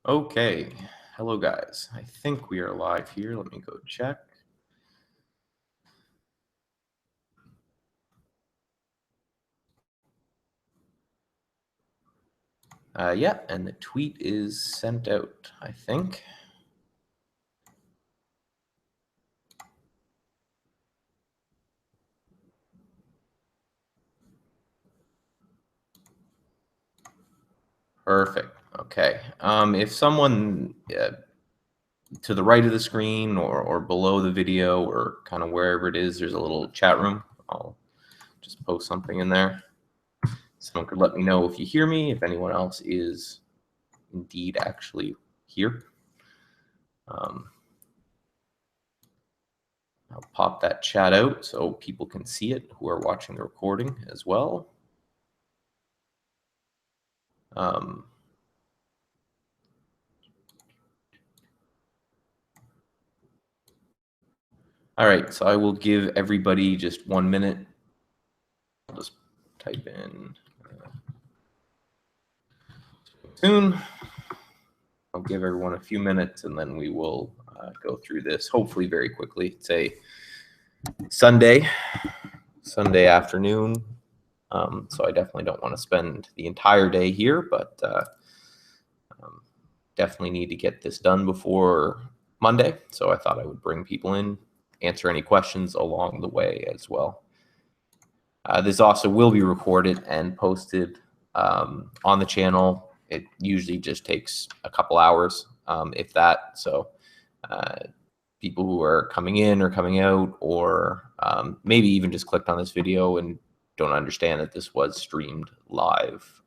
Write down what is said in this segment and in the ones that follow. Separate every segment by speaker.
Speaker 1: Okay, hello guys. I think we are live here. Let me go check. Yeah, and the tweet is sent out, I think. Perfect. Okay. If someone to the right of the screen or below the video or kind of wherever it is, there's a little chat room. I'll just post something in there. Someone could let me know if you hear me, if anyone else is indeed actually here. I'll pop that chat out so people can see it who are watching the recording as well. All right, so I will give everybody just 1 minute. I'll just type in soon. I'll give everyone a few minutes and then we will go through this hopefully very quickly. It's a Sunday afternoon, so I definitely don't want to spend the entire day here, but definitely need to get this done before Monday. So I thought I would bring people in, answer any questions along the way as well. This also will be recorded and posted on the channel. It usually just takes a couple hours, if that. So people who are coming in or coming out, or maybe even just clicked on this video and don't understand that this was streamed live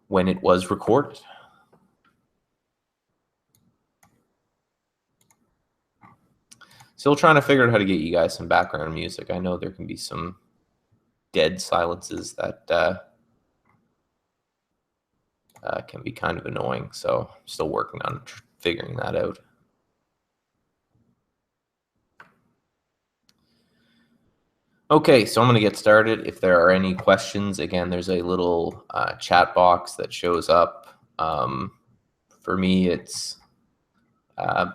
Speaker 1: when it was recorded. Still trying to figure out how to get you guys some background music. I know there can be some dead silences that can be kind of annoying. So still working on figuring that out. Okay, so I'm going to get started. If there are any questions, again, there's a little chat box that shows up. For me, it's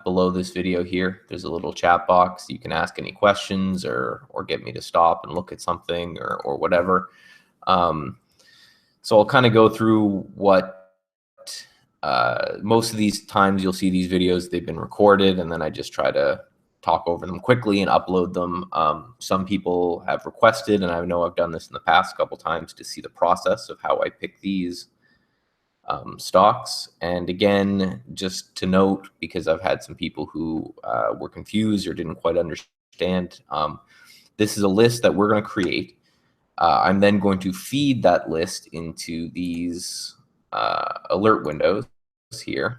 Speaker 1: below this video here. There's a little chat box. You can ask any questions or get me to stop and look at something or whatever. So I'll kind of go through what most of these times you'll see these videos, they've been recorded, and then I just try to talk over them quickly and upload them. Some people have requested, and I know I've done this in the past couple times, to see the process of how I pick these stocks. And again, just to note, because I've had some people who were confused or didn't quite understand, this is a list that we're going to create. I'm then going to feed that list into these alert windows here.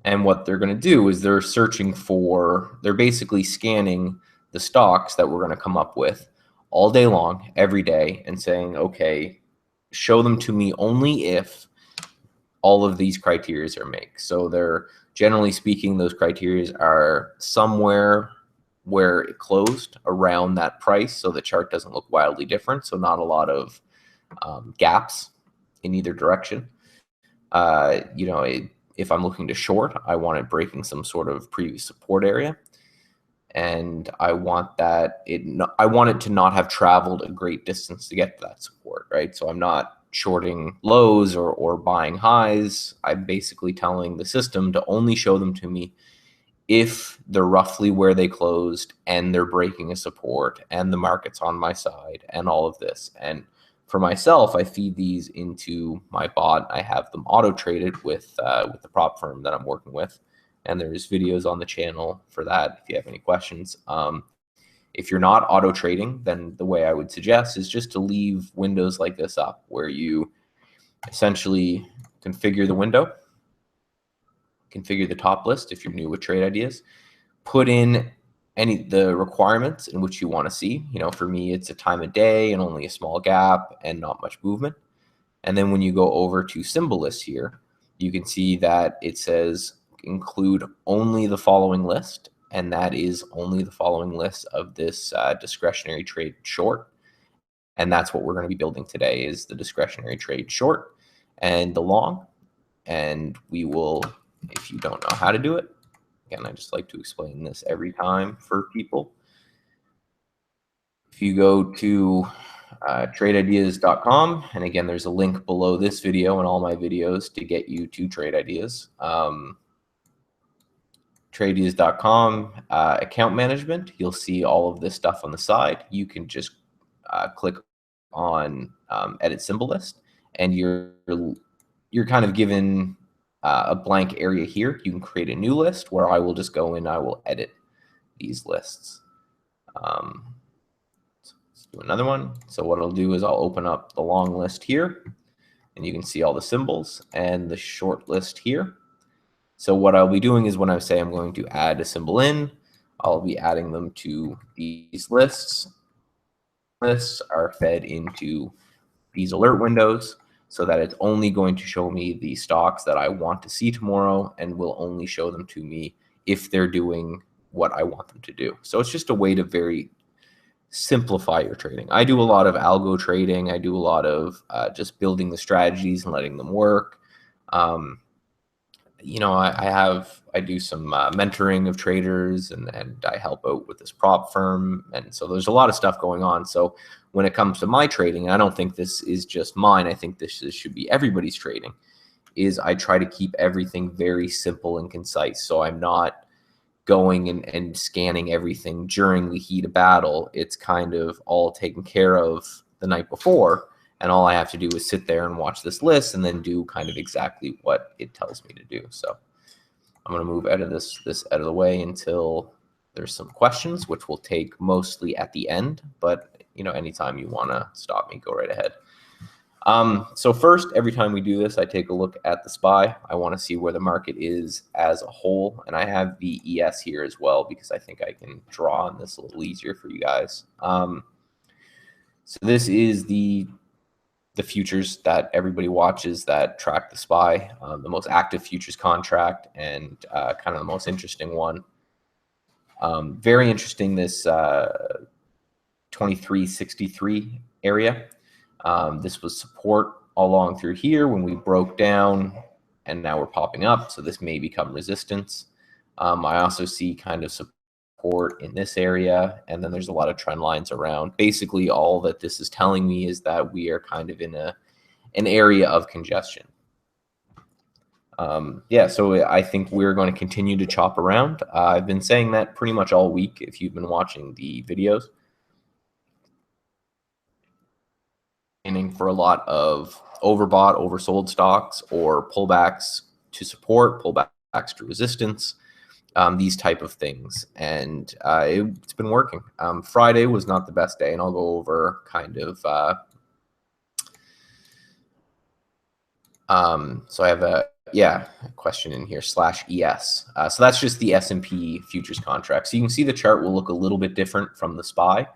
Speaker 1: And what they're going to do is they're basically scanning the stocks that we're going to come up with all day long, every day, and saying, okay, show them to me only if all of these criteria are met. So they're, generally speaking, those criteria are somewhere where it closed around that price, so the chart doesn't look wildly different. So not a lot of gaps in either direction. If I'm looking to short, I want it breaking some sort of previous support area, and I want it to not have traveled a great distance to get to that support, right? So I'm not shorting lows or buying highs. I'm basically telling the system to only show them to me if they're roughly where they closed and they're breaking a support and the market's on my side and all of this. And for myself, I feed these into my bot. I have them auto traded with the prop firm that I'm working with, and there's videos on the channel for that if you have any questions. If you're not auto trading, then the way I would suggest is just to leave windows like this up, where you essentially configure the window, configure the top list if you're new with trade ideas, put in the requirements in which you want to see. For me, it's a time of day and only a small gap and not much movement. And then when you go over to symbol list here, you can see that it says include only the following list, and that is only the following list of this discretionary trade short. And that's what we're going to be building today, is the discretionary trade short. and the long. And we will, if you don't know how to do it, again, I just like to explain this every time for people. If you go to tradeIdeas.com, and again, there's a link below this video and all my videos to get you to Trade Ideas. TradeIdeas.com, account management, you'll see all of this stuff on the side. You can just click on edit symbol list, and you're kind of given a blank area here. You can create a new list where I will just go in, I will edit these lists. Let's do another one. So what I'll do is I'll open up the long list here, and you can see all the symbols, and the short list here. So what I'll be doing is when I say I'm going to add a symbol in, I'll be adding them to these lists. Lists are fed into these alert windows so that it's only going to show me the stocks that I want to see tomorrow, and will only show them to me if they're doing what I want them to do. So it's just a way to very simplify your trading. I do a lot of algo trading. I do a lot of just building the strategies and letting them work. You know, I do some mentoring of traders, and I help out with this prop firm, and so there's a lot of stuff going on. So when it comes to my trading, I don't think this is just mine. I think this should be everybody's trading. Is I try to keep everything very simple and concise. So I'm not going and scanning everything during the heat of battle. It's kind of all taken care of the night before. And all I have to do is sit there and watch this list and then do kind of exactly what it tells me to do. So I'm going to move out of this out of the way until there's some questions, which we'll take mostly at the end. But, you know, anytime you want to stop me, go right ahead. So first, every time we do this, I take a look at the SPY. I want to see where the market is as a whole. And I have the ES here as well, because I think I can draw on this a little easier for you guys. So this is the futures that everybody watches that track the SPY, the most active futures contract, and kind of the most interesting one. Very interesting, this 2363 area. This was support all along through here when we broke down, and now we're popping up. So this may become resistance. I also see kind of support in this area, and then there's a lot of trend lines around. Basically, all that this is telling me is that we are kind of in an area of congestion. Yeah, so I think we're going to continue to chop around. I've been saying that pretty much all week if you've been watching the videos. Aiming for a lot of overbought, oversold stocks, or pullbacks to support, pullbacks to resistance. These type of things, and it's been working. Friday was not the best day, and I'll go over kind of so I have a question in here /ES. So that's just the S&P futures contract. So you can see the chart will look a little bit different from the SPY,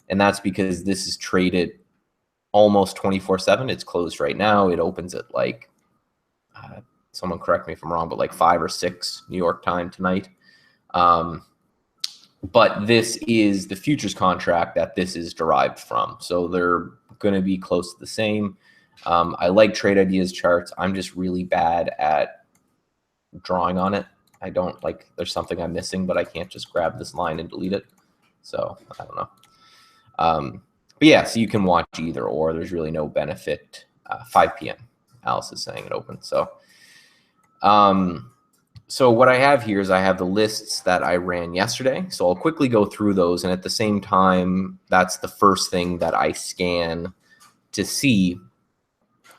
Speaker 1: and that's because this is traded almost 24/7. It's closed right now. It opens at like someone correct me if I'm wrong, but like 5 or 6 New York time tonight. But this is the futures contract that this is derived from. So they're going to be close to the same. I like Trade Ideas charts. I'm just really bad at drawing on it. I don't like, there's something I'm missing, but I can't just grab this line and delete it. So I don't know. But yeah, so you can watch either or. There's really no benefit. 5 p.m. Alice is saying it open. So so what I have here is I have the lists that I ran yesterday. So I'll quickly go through those. And at the same time, that's the first thing that I scan to see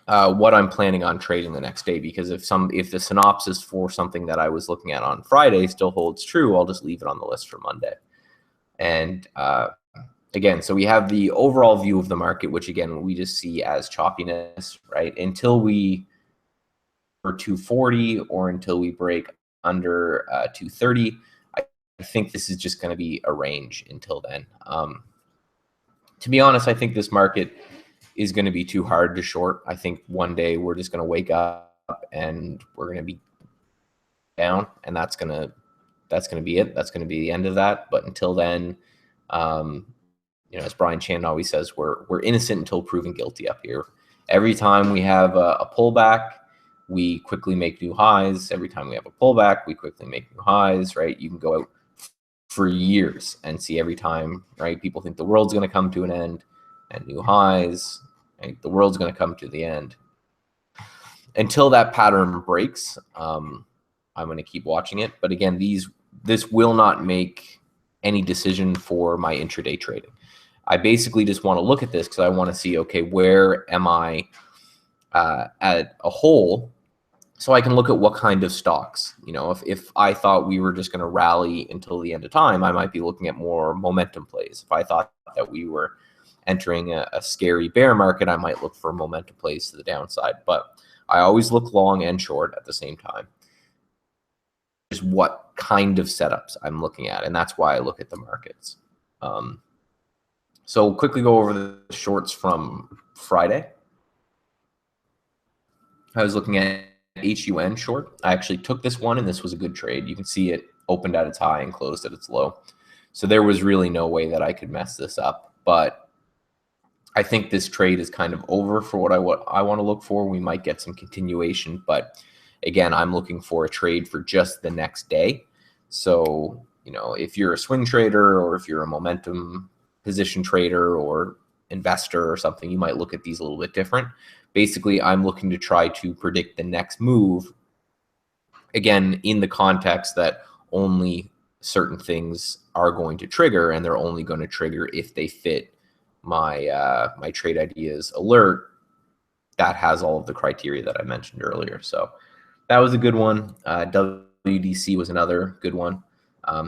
Speaker 1: what I'm planning on trading the next day. Because if the synopsis for something that I was looking at on Friday still holds true, I'll just leave it on the list for Monday. And again, so we have the overall view of the market, which again, we just see as choppiness, right? Until we 240 or until we break under 230. I think this is just going to be a range until then. To be honest, I think this market is going to be too hard to short. I think one day we're just going to wake up and we're going to be down, and that's going to be it. That's going to be the end of that. But until then, you know, as Brian Chan always says, we're innocent until proven guilty up here. Every time we have a pullback, we quickly make new highs. Every time we have a pullback, we quickly make new highs, right? You can go out for years and see every time, right? People think the world's going to come to an end and new highs, right? The world's going to come to the end. Until that pattern breaks, I'm going to keep watching it. But again, this will not make any decision for my intraday trading. I basically just want to look at this because I want to see, okay, where am I at a hole, so I can look at what kind of stocks. You know, if I thought we were just going to rally until the end of time, I might be looking at more momentum plays. If I thought that we were entering a scary bear market, I might look for momentum plays to the downside. But I always look long and short at the same time. Is what kind of setups I'm looking at, and that's why I look at the markets. So quickly go over the shorts from Friday. I was looking at HUN short. I actually took this one, and this was a good trade. You can see it opened at its high and closed at its low. So there was really no way that I could mess this up. But I think this trade is kind of over for what I want to look for. We might get some continuation, but again, I'm looking for a trade for just the next day. So, you know, if you're a swing trader or if you're a momentum position trader or investor or something, you might look at these a little bit different. Basically, I'm looking to try to predict the next move, again, in the context that only certain things are going to trigger, and they're only going to trigger if they fit my my trade ideas alert that has all of the criteria that I mentioned earlier. So that was a good one. WDC was another good one.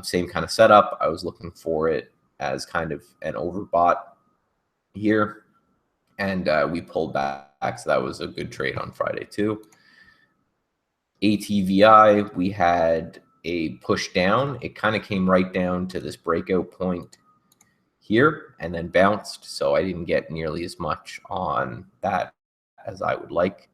Speaker 1: Same kind of setup. I was looking for it as kind of an overbought here, and we pulled back. So that was a good trade on Friday too. ATVI, we had a push down. It kind of came right down to this breakout point here and then bounced. So I didn't get nearly as much on that as I would like.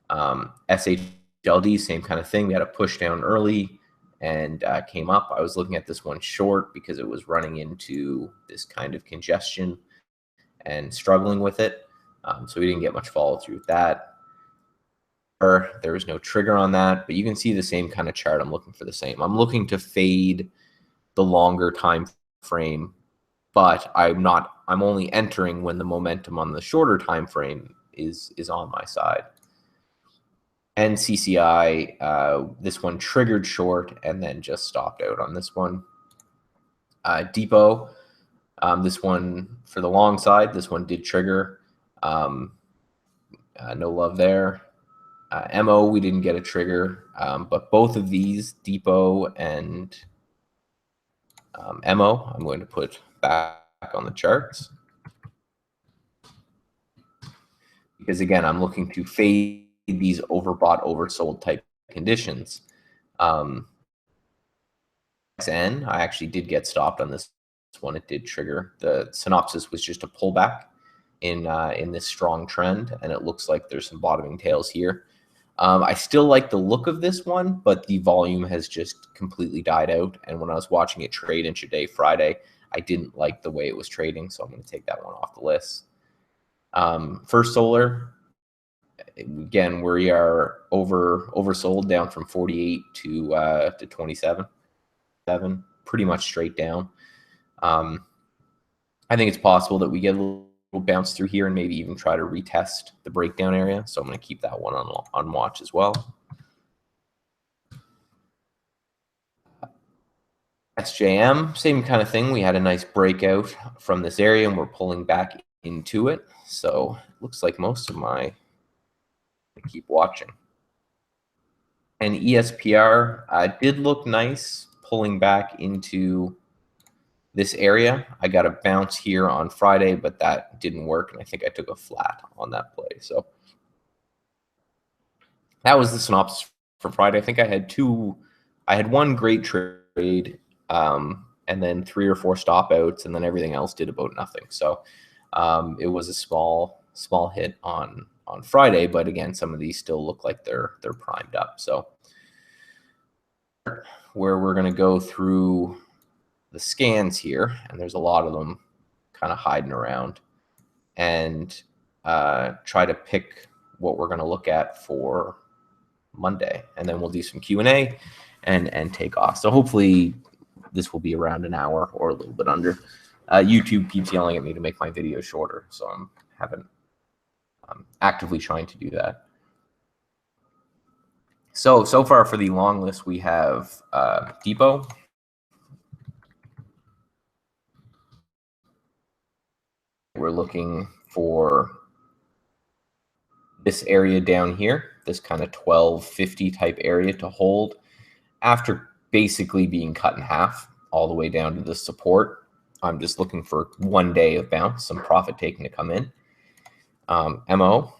Speaker 1: SHLD, same kind of thing. We had a push down early and came up. I was looking at this one short because it was running into this kind of congestion and struggling with it. So we didn't get much follow through with that. There was no trigger on that, but you can see the same kind of chart. I'm looking for the same. I'm looking to fade the longer time frame, but I'm only entering when the momentum on the shorter time frame is on my side. And CCI, this one triggered short and then just stopped out on this one. Depot, this one for the long side, this one did trigger. No love there. MO, we didn't get a trigger, but both of these, Depot and MO, I'm going to put back on the charts. Because again, I'm looking to fade these overbought, oversold type conditions. XN, I actually did get stopped on this one. It did trigger. The synopsis was just a pullback in this strong trend, and it looks like there's some bottoming tails here. I still like the look of this one, but the volume has just completely died out. And when I was watching it trade intraday Friday, I didn't like the way it was trading, so I'm going to take that one off the list. First Solar, again, we are oversold, down from 48 to 27, pretty much straight down. I think it's possible that we get a little bounce through here and maybe even try to retest the breakdown area. So I'm going to keep that one on watch as well. SJM, same kind of thing. We had a nice breakout from this area and we're pulling back into it. So it looks like most of my, keep watching. And ESPR did look nice pulling back into this area. I got a bounce here on Friday, but that didn't work, and I think I took a flat on that play. So that was the synopsis for Friday. I think I had one great trade, and then 3 or 4 stop outs, and then everything else did about nothing. So it was a small hit on Friday, but again, some of these still look like they're primed up. So where we're going to go through the scans here, and there's a lot of them kind of hiding around. And try to pick what we're going to look at for Monday, and then we'll do some Q&A and take off. So hopefully this will be around an hour or a little bit under. YouTube keeps yelling at me to make my video shorter, so I'm actively trying to do that. So far for the long list, we have Depot, we're looking for this area down here, this kind of 1250 type area to hold after basically being cut in half all the way down to the support. I'm just looking for 1 day of bounce, some profit taking to come in. MO,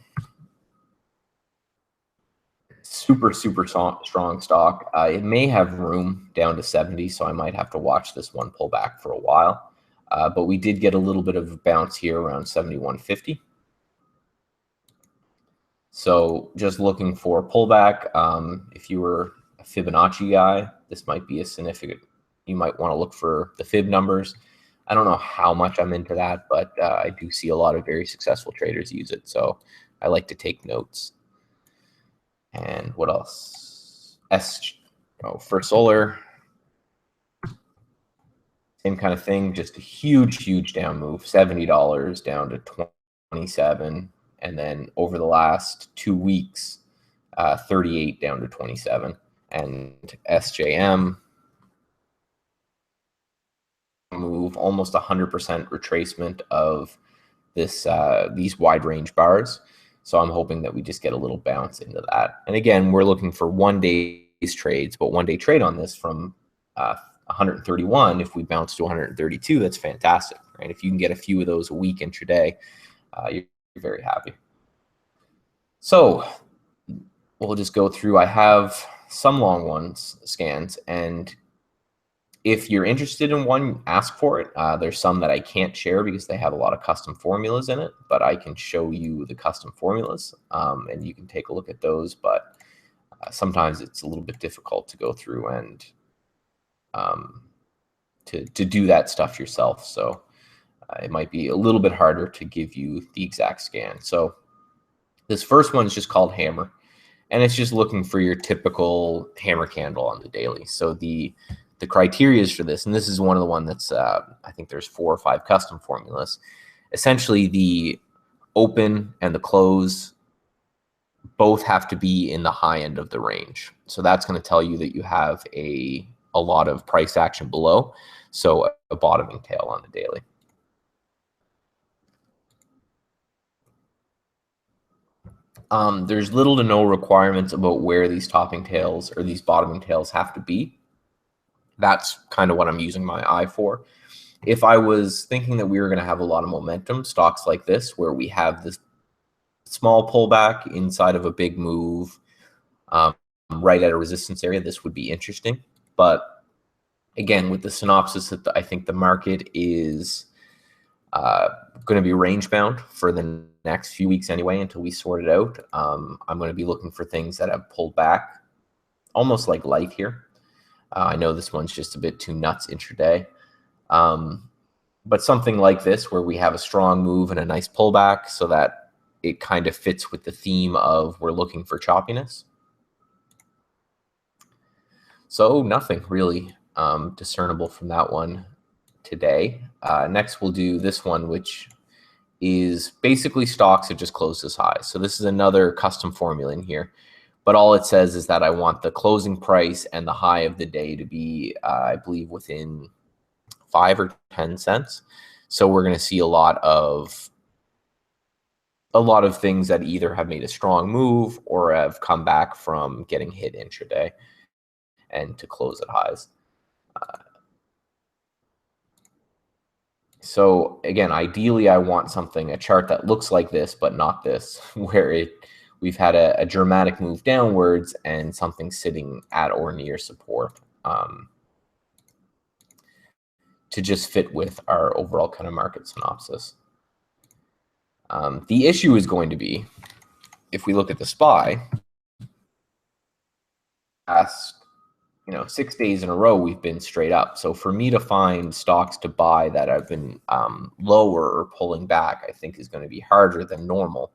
Speaker 1: super strong stock. It may have room down to 70, so I might have to watch this one pull back for a while. But we did get a little bit of a bounce here around 71.50. So just looking for a pullback. If you were a Fibonacci guy, this might be a significant. You might want to look for the fib numbers. I don't know how much I'm into that, but I do see a lot of very successful traders use it. So I like to take notes. And what else? First Solar. Same kind of thing, just a huge down move, $70 down to 27. And then over the last 2 weeks, 38 down to 27. And SJM move, almost 100% retracement of this these wide range bars. So I'm hoping that we just get a little bounce into that. And again, we're looking for 1 day's trades, but 1 day trade on this from 131. If we bounce to 132, that's fantastic, right? If you can get a few of those a week intraday, you're very happy. So we'll just go through. I have some long ones scans, and if you're interested in one, ask for it. There's some that I can't share because they have a lot of custom formulas in it, but I can show you the custom formulas, and you can take a look at those. But sometimes it's a little bit difficult to go through and to do that stuff yourself. So it might be a little bit harder to give you the exact scan. So this first one is just called Hammer, and it's just looking for your typical hammer candle on the daily. So the criteria for this, and this is one of the one that's I think there's 4 or 5 custom formulas. Essentially, the open and the close both have to be in the high end of the range. So that's going to tell you that you have a lot of price action below, so a bottoming tail on the daily. There's little to no requirements about where these topping tails or these bottoming tails have to be. That's kind of what I'm using my eye for. If I was thinking that we were going to have a lot of momentum, stocks like this, where we have this small pullback inside of a big move, right at a resistance area, this would be interesting. But again, with the synopsis that I think the market is going to be range bound for the next few weeks anyway, until we sort it out. I'm going to be looking for things that have pulled back, almost like light here. I know this one's just a bit too nuts intraday. But something like this, where we have a strong move and a nice pullback, so that it kind of fits with the theme of we're looking for choppiness. So nothing really discernible from that one today. Next, we'll do this one, which is basically stocks that just closed as high. So this is another custom formula in here. But all it says is that I want the closing price and the high of the day to be, I believe, within 5 or 10 cents. So we're going to see a lot of things that either have made a strong move or have come back from getting hit intraday and to close at highs. So again, ideally, I want a chart that looks like this, but not this, where we've had a dramatic move downwards and something sitting at or near support, to just fit with our overall kind of market synopsis. The issue is going to be, if we look at the SPY, 6 days in a row, we've been straight up. So for me to find stocks to buy that have been lower or pulling back, I think is going to be harder than normal,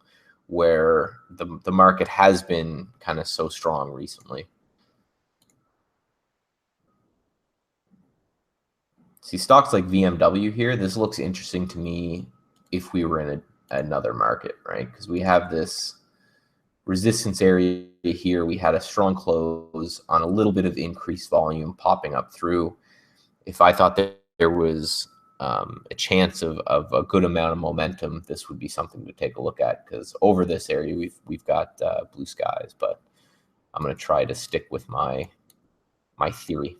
Speaker 1: where the market has been kind of so strong recently. See, stocks like VMW here, this looks interesting to me if we were in another market, right? Because we have this resistance area here. We had a strong close on a little bit of increased volume popping up through. If I thought that there was a chance of a good amount of momentum, this would be something to take a look at, because over this area we've got blue skies. But I'm going to try to stick with my theory.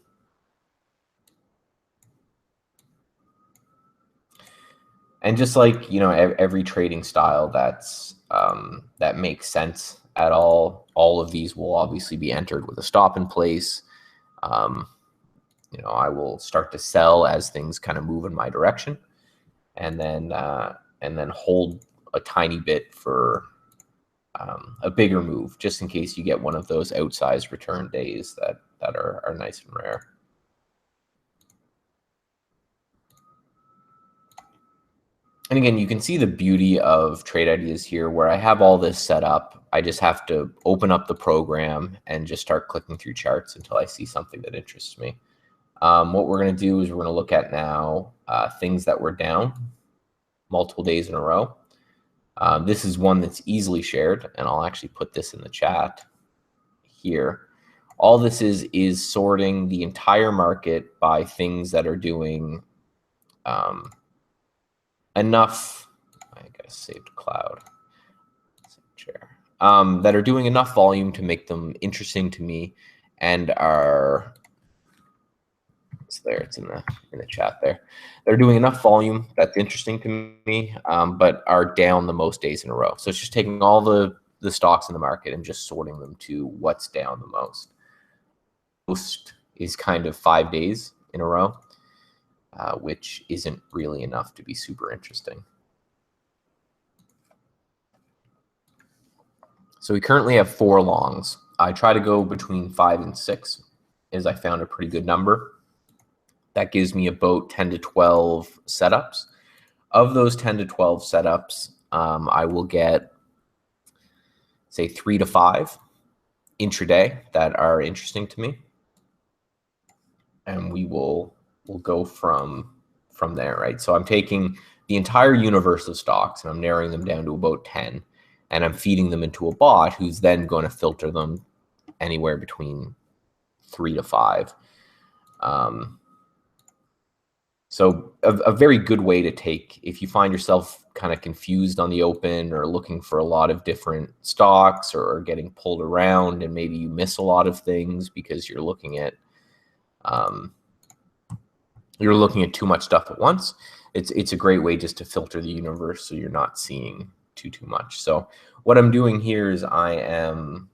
Speaker 1: And just like, every trading style that makes sense at all of these will obviously be entered with a stop in place. I will start to sell as things kind of move in my direction, and then hold a tiny bit for a bigger move, just in case you get one of those outsized return days that are nice and rare. And again, you can see the beauty of Trade Ideas here, where I have all this set up. I just have to open up the program and just start clicking through charts until I see something that interests me. What we're going to do is we're going to look at now things that were down multiple days in a row. This is one that's easily shared, and I'll actually put this in the chat here. All this is sorting the entire market by things that are doing enough. I guess saved cloud. That are doing enough volume to make them interesting to me, and are it's in the chat there. They're doing enough volume that's interesting to me, but are down the most days in a row. So it's just taking all the stocks in the market and just sorting them to what's down the most. Most is kind of 5 days in a row, which isn't really enough to be super interesting. So we currently have 4 longs. I try to go between 5 and 6, as I found a pretty good number. That gives me about 10 to 12 setups. Of those 10 to 12 setups, I will get, say, 3 to 5 intraday that are interesting to me, and we'll go from there, right? So I'm taking the entire universe of stocks and I'm narrowing them down to about 10, and I'm feeding them into a bot who's then going to filter them anywhere between 3 to 5. So a very good way to take, if you find yourself kind of confused on the open, or looking for a lot of different stocks, or getting pulled around, and maybe you miss a lot of things because you're looking at too much stuff at once. It's a great way just to filter the universe so you're not seeing too much. So what I'm doing here is I am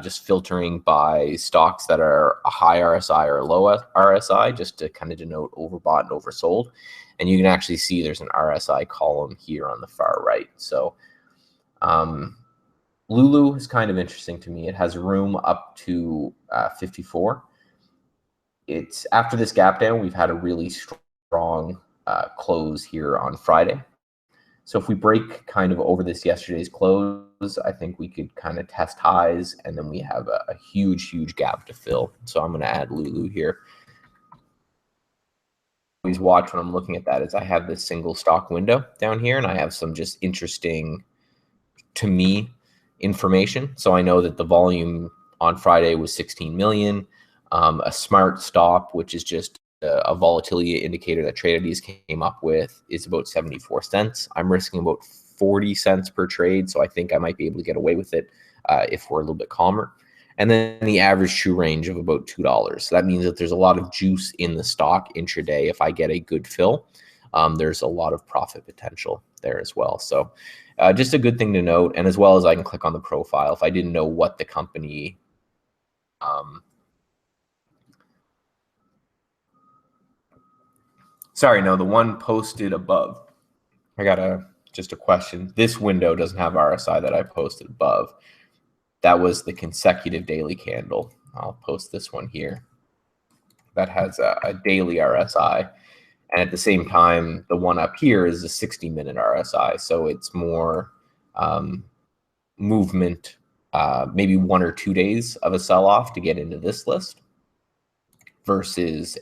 Speaker 1: just filtering by stocks that are a high RSI or a low RSI, just to kind of denote overbought and oversold. And you can actually see there's an RSI column here on the far right. So Lulu is kind of interesting to me. It has room up to 54. It's after this gap down, we've had a really strong close here on Friday. So if we break kind of over this yesterday's close, I think we could kind of test highs, and then we have a huge gap to fill. So I'm going to add Lulu here. Always watch when I'm looking at that is I have this single stock window down here, and I have some just interesting, to me, information. So I know that the volume on Friday was 16 million. A smart stop, which is just a volatility indicator that Trade Ideas came up with, is about 74 cents. I'm risking about 40 cents per trade, so I think I might be able to get away with it if we're a little bit calmer. And then the average true range of about $2. So that means that there's a lot of juice in the stock intraday. If I get a good fill, there's a lot of profit potential there as well. So just a good thing to note. And as well as I can click on the profile if I didn't know what the company sorry, no, the one posted above. I got just a question. This window doesn't have RSI that I posted above. That was the consecutive daily candle. I'll post this one here. that has a daily RSI. And at the same time, the one up here is a 60-minute RSI. So it's more movement, maybe 1 or 2 days of a sell-off to get into this list versus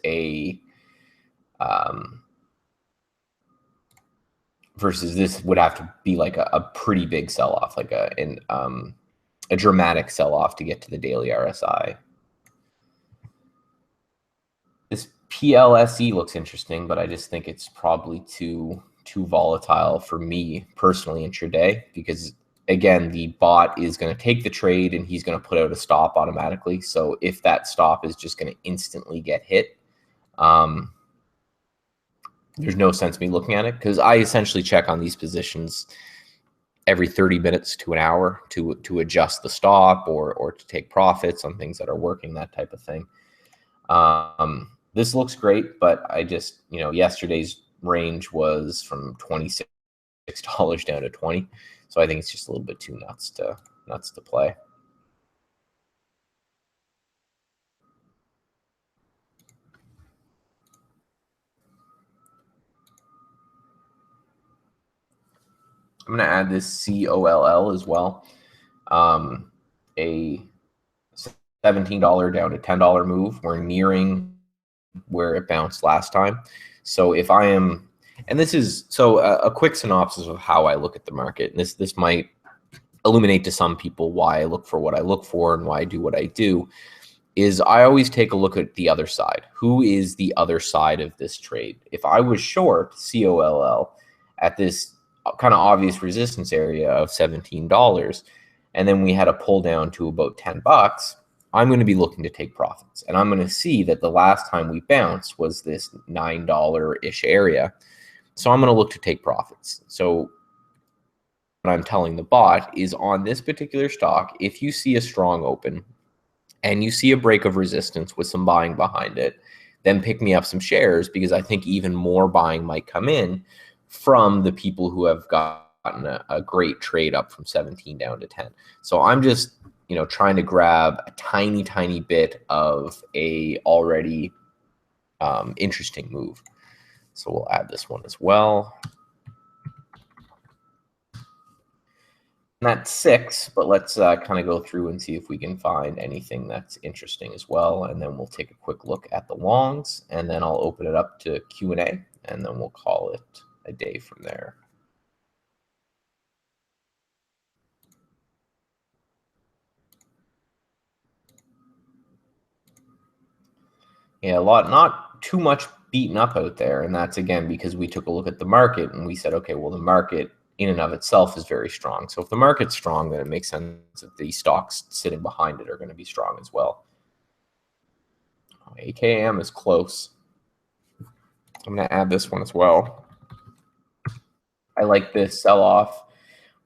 Speaker 1: versus this would have to be like a pretty big sell-off, like a dramatic sell-off to get to the daily RSI. This PLSE looks interesting, but I just think it's probably too volatile for me personally intraday, because again, the bot is going to take the trade and he's going to put out a stop automatically. So if that stop is just going to instantly get hit, there's no sense me looking at it, because I essentially check on these positions every 30 minutes to an hour to adjust the stop or to take profits on things that are working, that type of thing. This looks great, but I just, yesterday's range was from $26 down to 20. So I think it's just a little bit too nuts to play. I'm going to add this COLL as well. A $17 down to $10 move. We're nearing where it bounced last time. So if I am, and this is, so a quick synopsis of how I look at the market. And this might illuminate to some people why I look for what I look for and why I do what I do, is I always take a look at the other side. Who is the other side of this trade? If I was short COLL at this kind of obvious resistance area of $17, and then we had a pull down to about $10, I'm going to be looking to take profits. And I'm going to see that the last time we bounced was this $9-ish area. So I'm going to look to take profits. So what I'm telling the bot is, on this particular stock, if you see a strong open and you see a break of resistance with some buying behind it, then pick me up some shares, because I think even more buying might come in from the people who have gotten a great trade up from 17 down to 10. So I'm just, trying to grab a tiny bit of a already interesting move. So we'll add this one as well. And that's 6, but let's kind of go through and see if we can find anything that's interesting as well. And then we'll take a quick look at the longs, and then I'll open it up to Q&A, and then we'll call it a day from there. Yeah, not too much beaten up out there. And that's, again, because we took a look at the market and we said, okay, well, the market in and of itself is very strong. So if the market's strong, then it makes sense that the stocks sitting behind it are going to be strong as well. AKM is close. I'm going to add this one as well. I like this sell-off.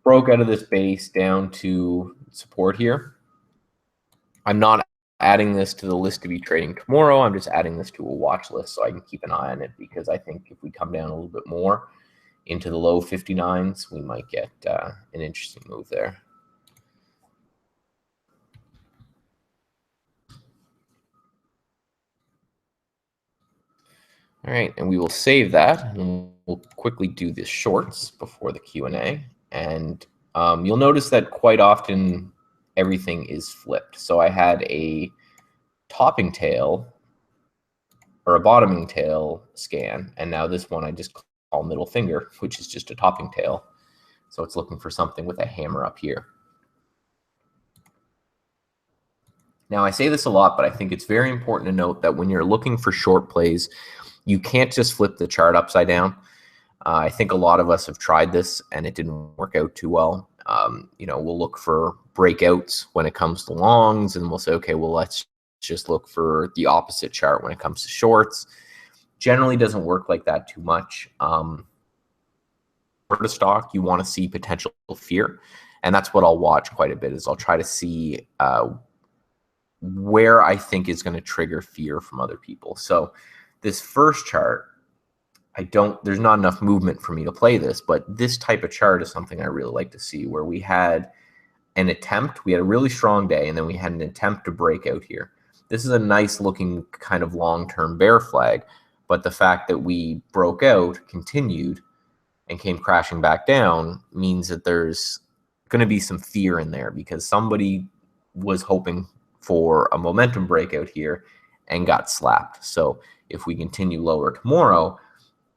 Speaker 1: Broke out of this base down to support here. I'm not adding this to the list to be trading tomorrow. I'm just adding this to a watch list so I can keep an eye on it, because I think if we come down a little bit more into the low 59s, we might get an interesting move there. All right, and we will save that, and we'll quickly do the shorts before the Q&A. And you'll notice that quite often everything is flipped. So I had a topping tail or a bottoming tail scan, and now this one I just call middle finger, which is just a topping tail. So it's looking for something with a hammer up here. Now, I say this a lot, but I think it's very important to note that when you're looking for short plays, you can't just flip the chart upside down. I think a lot of us have tried this and it didn't work out too well. We'll look for breakouts when it comes to longs, and we'll say, okay, well, let's just look for the opposite chart when it comes to shorts. Generally doesn't work like that too much. For the stock, you want to see potential fear, and that's what I'll watch quite a bit. Is I'll try to see where I think is going to trigger fear from other people. So this first chart, there's not enough movement for me to play this, but this type of chart is something I really like to see, where we had an attempt, we had a really strong day, and then we had an attempt to break out here. this is a nice looking kind of long-term bear flag. But the fact that we broke out, continued, and came crashing back down means that there's going to be some fear in there because somebody was hoping for a momentum breakout here and got slapped. So if we continue lower tomorrow,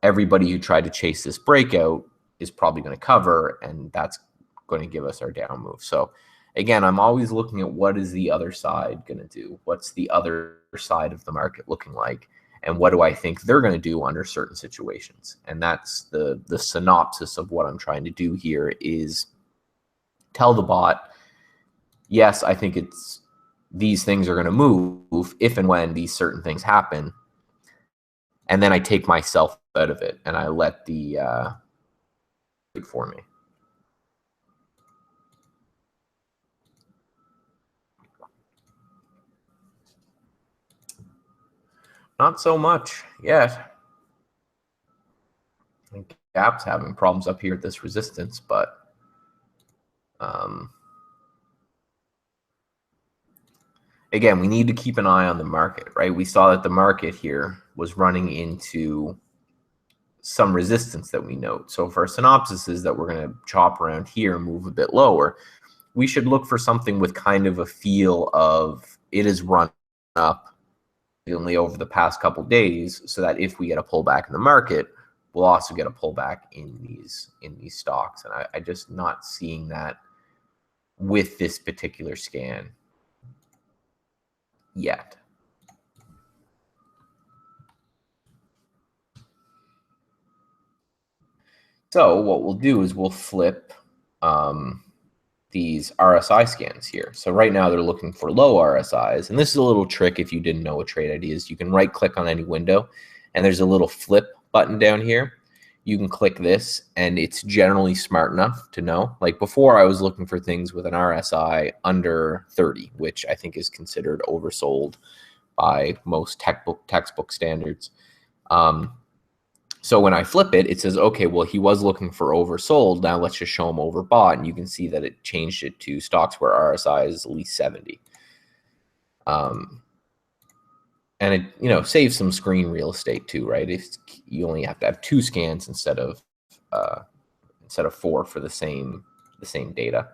Speaker 1: everybody who tried to chase this breakout is probably going to cover, and that's going to give us our down move. So again, I'm always looking at what is the other side going to do? What's the other side of the market looking like? And what do I think they're going to do under certain situations? And that's the synopsis of what I'm trying to do here is tell the bot, yes, I think these things are going to move if and when these certain things happen. And then I take myself out of it and I let the for me. Not so much yet. I think Gap's having problems up here at this resistance, but again, we need to keep an eye on the market, right? We saw that the market here was running into some resistance that we note. So if our synopsis is that we're going to chop around here and move a bit lower, we should look for something with kind of a feel of it has run up only over the past couple days, so that if we get a pullback in the market, we'll also get a pullback in these stocks. And I just not seeing that with this particular scan yet. So what we'll do is we'll flip these RSI scans here. So right now they're looking for low RSIs. And this is a little trick if you didn't know what trade ID is. You can right click on any window and there's a little flip button down here. You can click this and it's generally smart enough to know. Like before I was looking for things with an RSI under 30, which I think is considered oversold by most textbook standards. So when I flip it, it says, okay, well, he was looking for oversold. Now let's just show him overbought. And you can see that it changed it to stocks where RSI is at least 70. And it, saves some screen real estate too, right? If you only have to have 2 scans instead of 4 for the same data.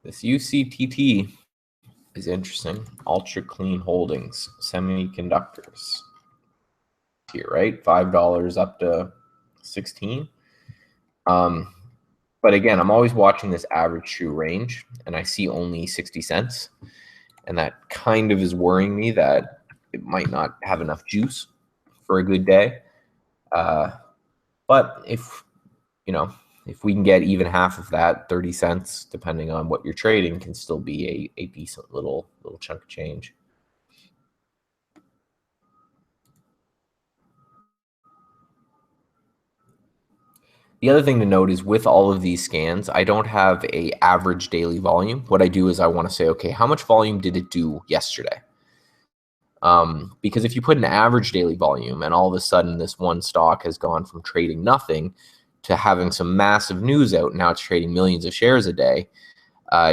Speaker 1: This UCTT is interesting. Ultra Clean Holdings, semiconductors. Here, right? $5 up to 16. But again, I'm always watching this average shoe range, and I see only 60 cents. And that kind of is worrying me that it might not have enough juice for a good day. But if we can get even half of that, 30 cents, depending on what you're trading, can still be a decent little chunk of change. The other thing to note is with all of these scans, I don't have a average daily volume. What I do is I want to say, okay, how much volume did it do yesterday? Because if you put an average daily volume and all of a sudden this one stock has gone from trading nothing to having some massive news out, now it's trading millions of shares a day,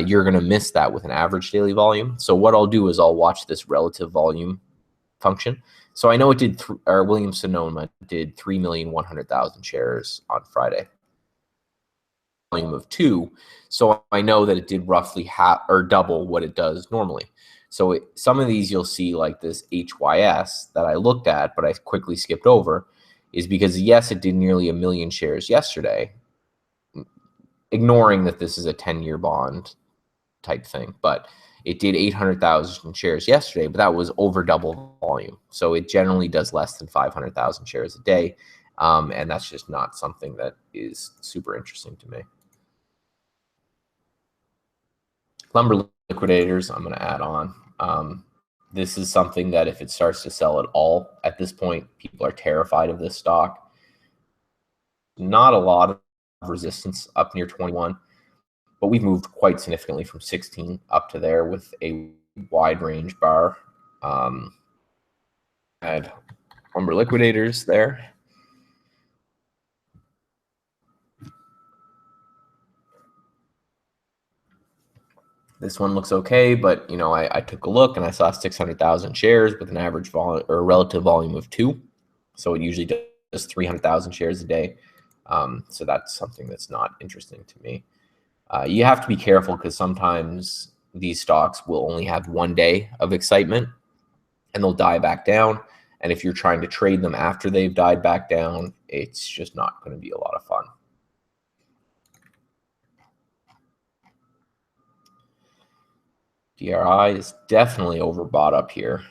Speaker 1: you're going to miss that with an average daily volume. So what I'll do is I'll watch this relative volume function. So I know it did, Williams-Sonoma did 3,100,000 shares on Friday. Volume of 2. So I know that it did roughly half or double what it does normally. So some of these you'll see like this HYS that I looked at, but I quickly skipped over, is because yes, it did nearly 1 million shares yesterday, ignoring that this is a 10-year bond type thing, but it did 800,000 shares yesterday, but that was over double volume. So it generally does less than 500,000 shares a day. And that's just not something that is super interesting to me. Lumber liquidators, I'm going to add on. This is something that if it starts to sell at all, at this point, people are terrified of this stock. Not a lot of resistance up near 21, but we've moved quite significantly from 16 up to there with a wide range bar. Add lumber liquidators there. This one looks okay, but you know, I took a look and I saw 600,000 shares with an average volume or relative volume of 2. So it usually does 300,000 shares a day. So that's something that's not interesting to me. You have to be careful because sometimes these stocks will only have 1 day of excitement and they'll die back down. And if you're trying to trade them after they've died back down, it's just not going to be a lot of fun. DRI is definitely overbought up here.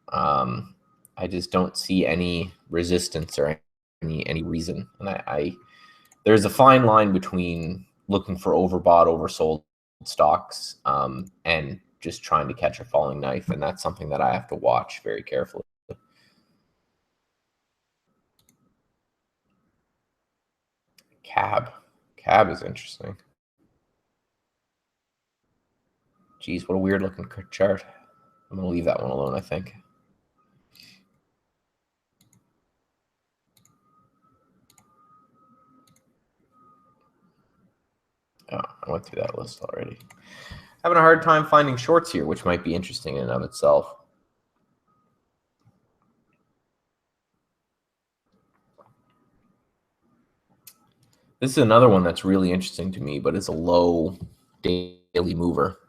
Speaker 1: I just don't see any resistance or any reason. And there's a fine line between looking for overbought, oversold stocks and just trying to catch a falling knife. And that's something that I have to watch very carefully. Cab is interesting. Geez, what a weird looking chart. I'm going to leave that one alone, I think. Oh, I went through that list already. Having a hard time finding shorts here, which might be interesting in and of itself. This is another one that's really interesting to me, but it's a low daily mover.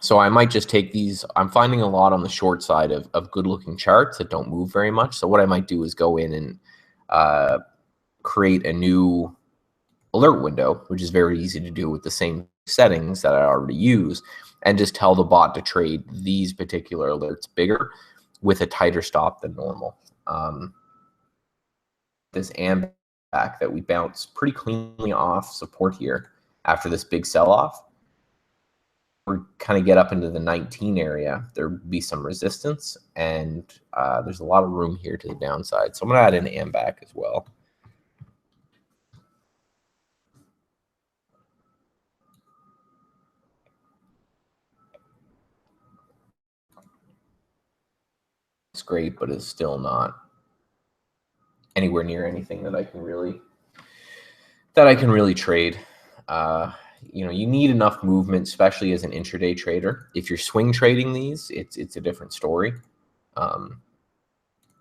Speaker 1: So I might just take these. I'm finding a lot on the short side of good looking charts that don't move very much. So what I might do is go in and create a new alert window, which is very easy to do with the same settings that I already use, and just tell the bot to trade these particular alerts bigger with a tighter stop than normal. This AMB back that we bounced pretty cleanly off support here after this big sell-off. We kind of get up into the 19 area, there'd be some resistance, and there's a lot of room here to the downside. So I'm going to add an AMBAC as well. It's great, but it's still not anywhere near anything that I can really trade. You know, you need enough movement, especially as an intraday trader. If you're swing trading these, it's a different story.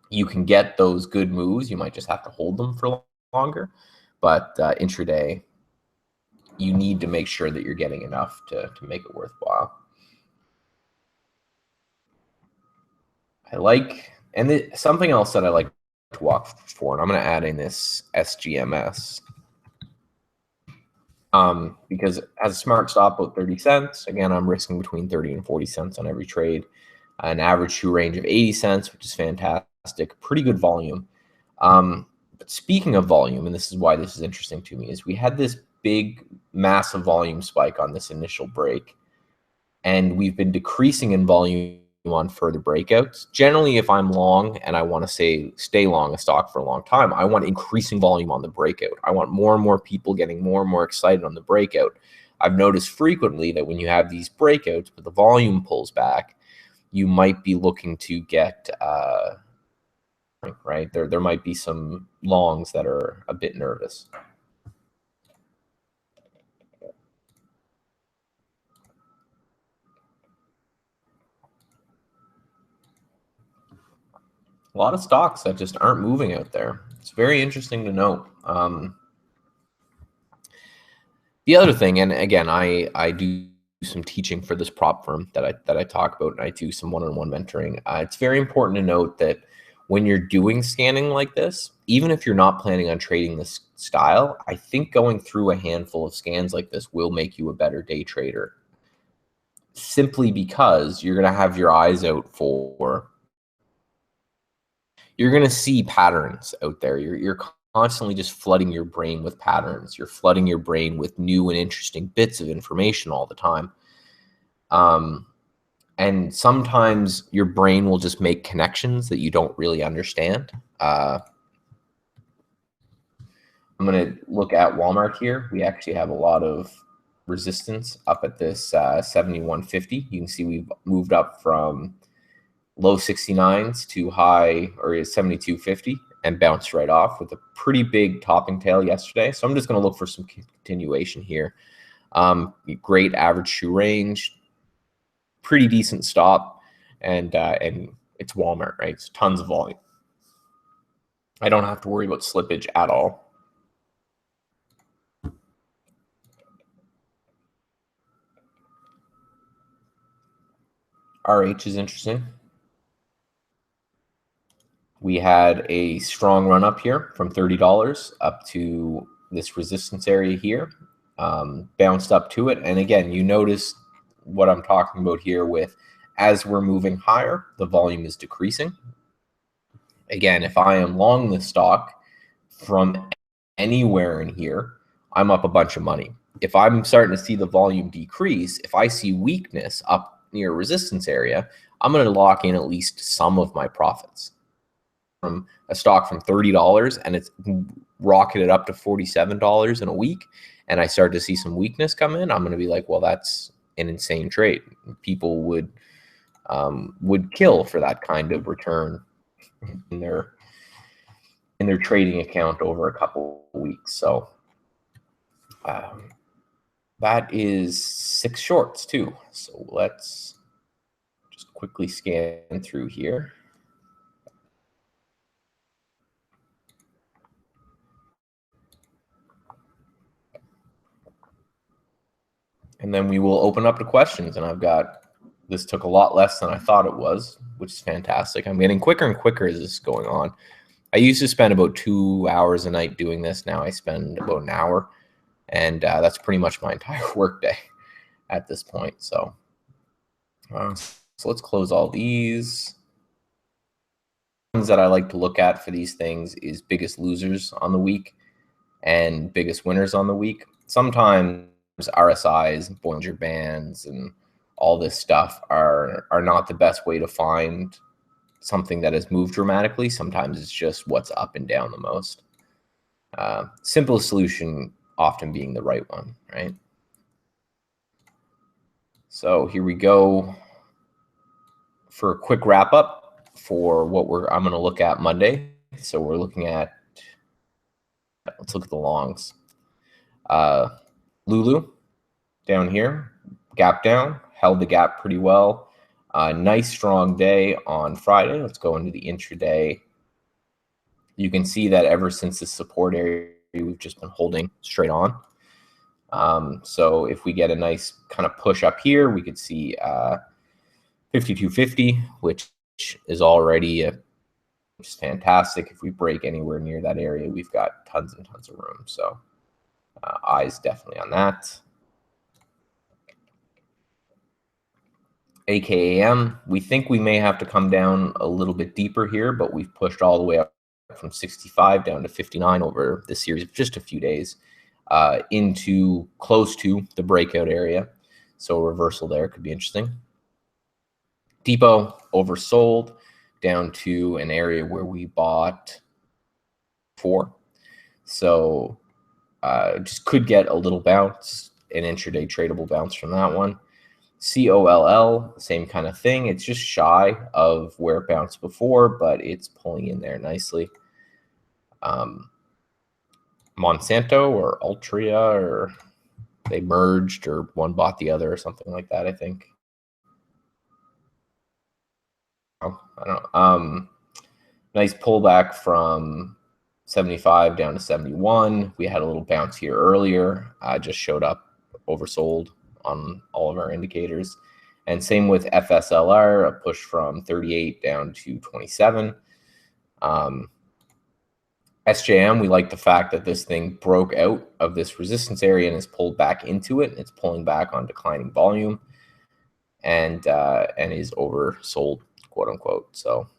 Speaker 1: You can get those good moves. You might just have to hold them for longer. But intraday, you need to make sure that you're getting enough to make it worthwhile. Something else that I like to walk for, and I'm going to add in this SGMS. Because as a smart stop about 30 cents, again, I'm risking between 30 and 40 cents on every trade. An average true range of 80 cents, which is fantastic. Pretty good volume. But speaking of volume, and this is why this is interesting to me, is we had this big, massive volume spike on this initial break, and we've been decreasing in volume on further breakouts. Generally, if I'm long and I want to stay long a stock for a long time, I want increasing volume on the breakout. I want more and more people getting more and more excited on the breakout. I've noticed frequently that when you have these breakouts, but the volume pulls back, you might be looking to get right there might be some longs that are a bit nervous. A lot of stocks that just aren't moving out there. It's very interesting to note. The other thing, and again, I do some teaching for this prop firm that I talk about, and I do some one-on-one mentoring. It's very important to note that when you're doing scanning like this, even if you're not planning on trading this style, I think going through a handful of scans like this will make you a better day trader. Simply because you're going to have your eyes out for, you're going to see patterns out there. You're constantly just flooding your brain with patterns. You're flooding your brain with new and interesting bits of information all the time. And sometimes your brain will just make connections that you don't really understand. I'm going to look at Walmart here. We actually have a lot of resistance up at this 71.50. You can see we've moved up from low 69s to high or 72.50 and bounced right off with a pretty big topping tail yesterday. So I'm just going to look for some continuation here. Great average shoe range, pretty decent stop, and it's Walmart, right? It's tons of volume. I don't have to worry about slippage at all. RH is interesting. We had a strong run up here from $30 up to this resistance area here, bounced up to it. And again, you notice what I'm talking about here with as we're moving higher, the volume is decreasing. Again, if I am long the stock from anywhere in here, I'm up a bunch of money. If I'm starting to see the volume decrease, if I see weakness up near resistance area, I'm going to lock in at least some of my profits. From a stock from $30 and it's rocketed up to $47 in a week, and I start to see some weakness come in, I'm going to be like, well, that's an insane trade. People would kill for that kind of return in their trading account over a couple of weeks. So that is 6 shorts too. So let's just quickly scan through here. And then we will open up to questions. And this took a lot less than I thought it was, which is fantastic. I'm getting quicker and quicker as this is going on. I used to spend about 2 hours a night doing this. Now I spend about an hour. And that's pretty much my entire workday at this point. So let's close all these. Ones that I like to look at for these things is biggest losers on the week and biggest winners on the week. Sometimes RSIs, Bollinger Bands, and all this stuff are not the best way to find something that has moved dramatically. Sometimes it's just what's up and down the most. Simplest solution often being the right one, right? So here we go for a quick wrap up for what I'm going to look at Monday. So we're looking at, let's look at the longs. Lulu down here, gap down, held the gap pretty well. Nice strong day on Friday. Let's go into the intraday. You can see that ever since the support area, we've just been holding straight on. So if we get a nice kind of push up here, we could see 52.50, which is already just fantastic. If we break anywhere near that area, we've got tons and tons of room. So eyes definitely on that. AKAM, we think we may have to come down a little bit deeper here, but we've pushed all the way up from 65 down to 59 over this series of just a few days into close to the breakout area. So a reversal there could be interesting. Depot oversold down to an area where we bought 4. So just could get a little bounce, an intraday tradable bounce from that one. COLL, same kind of thing. It's just shy of where it bounced before, but it's pulling in there nicely. Monsanto or Altria, or they merged, or one bought the other, or something like that, I think. Oh, I don't know. Nice pullback from 75 down to 71. We had a little bounce here earlier. Just showed up oversold on all of our indicators. And same with FSLR, a push from 38 down to 27. SJM, we like the fact that this thing broke out of this resistance area and is pulled back into it. It's pulling back on declining volume and is oversold, quote unquote. So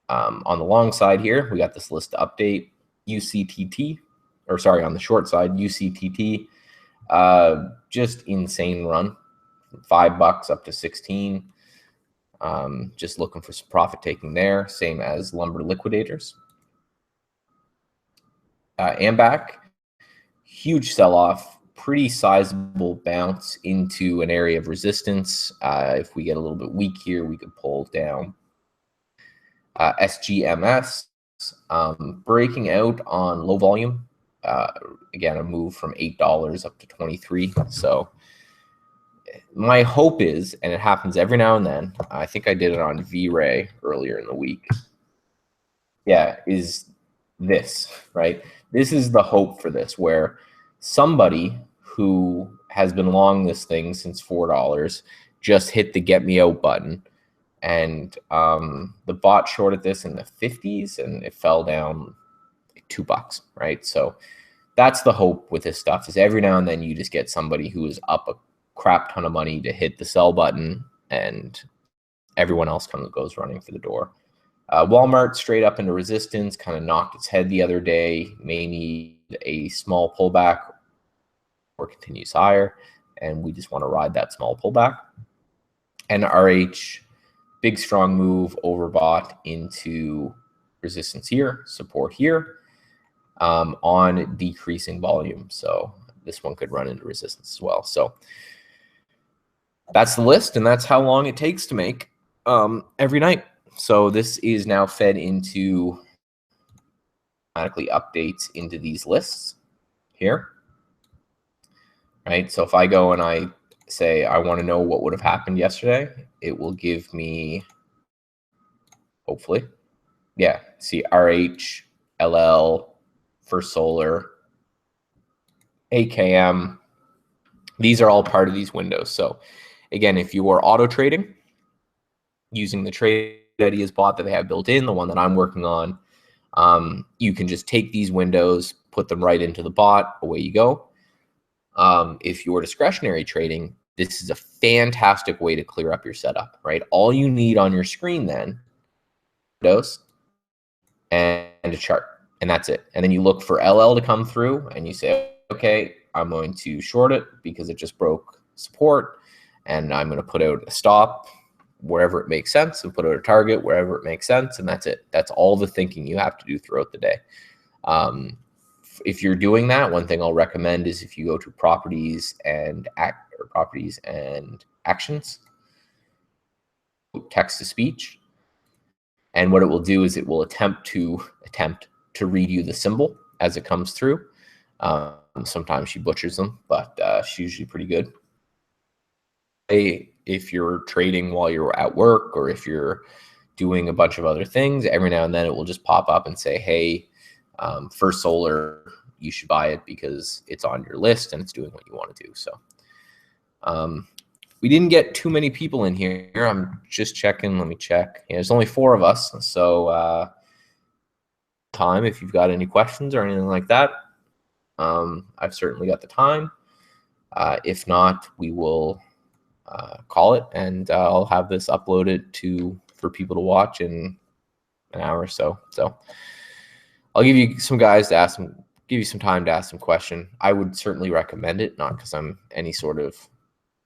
Speaker 1: on the long side here, we got this list to update. UCTT, or sorry, on the short side, UCTT, just insane run, from $5 up to 16. Just looking for some profit taking there, same as lumber liquidators. AMBAC, huge sell-off, pretty sizable bounce into an area of resistance. If we get a little bit weak here, we could pull down SGMS breaking out on low volume. Again, a move from $8 up to 23. So my hope is, and it happens every now and then, I think I did it on V-Ray earlier in the week. Yeah, is this, right? This is the hope for this, where somebody who has been long this thing since $4 just hit the get me out button, and the bot shorted this in the 50s and it fell down $2, right? So that's the hope with this stuff, is every now and then you just get somebody who is up a crap ton of money to hit the sell button, and everyone else goes running for the door. Walmart straight up into resistance, kind of knocked its head the other day, may need a small pullback or continues higher, and we just want to ride that small pullback. And RH, big strong move, overbought into resistance here, support here, on decreasing volume. So this one could run into resistance as well. So that's the list, and that's how long it takes to make every night. So this is now fed into automatically updates into these lists here, right? So if I go and I say I want to know what would have happened yesterday, it will give me, hopefully, yeah, see RH, LL, First Solar, AKM. These are all part of these windows. So again, if you are auto trading using the Trade Ideas bot that they have built in, the one that I'm working on, you can just take these windows, put them right into the bot, away you go. If you're discretionary trading, this is a fantastic way to clear up your setup, right? All you need on your screen then, windows and a chart, and that's it. And then you look for LL to come through and you say, okay, I'm going to short it because it just broke support, and I'm going to put out a stop wherever it makes sense and put out a target wherever it makes sense, and that's it. That's all the thinking you have to do throughout the day. If you're doing that, one thing I'll recommend is if you go to properties and actions, text to speech, and what it will do is it will attempt to read you the symbol as it comes through. Sometimes she butchers them, but she's usually pretty good. If you're trading while you're at work, or if you're doing a bunch of other things, every now and then it will just pop up and say, hey, First Solar, you should buy it because it's on your list and it's doing what you want to do. So we didn't get too many people in here. I'm just checking. Let me check. Yeah, there's only 4 of us. So time, if you've got any questions or anything like that, I've certainly got the time. If not, we will call it, and I'll have this uploaded for people to watch in an hour or so. So I'll give you some guys to ask them, give you some time to ask some question. I would certainly recommend it, not because I'm any sort of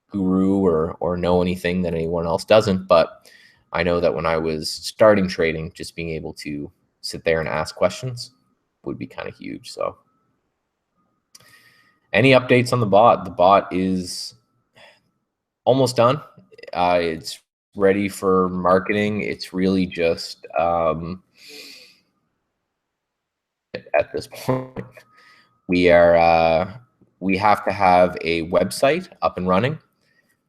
Speaker 1: guru or know anything that anyone else doesn't, but I know that when I was starting trading, just being able to sit there and ask questions would be kind of huge. So any updates on the bot? The bot is almost done. It's ready for marketing. It's really just at this point, we have to have a website up and running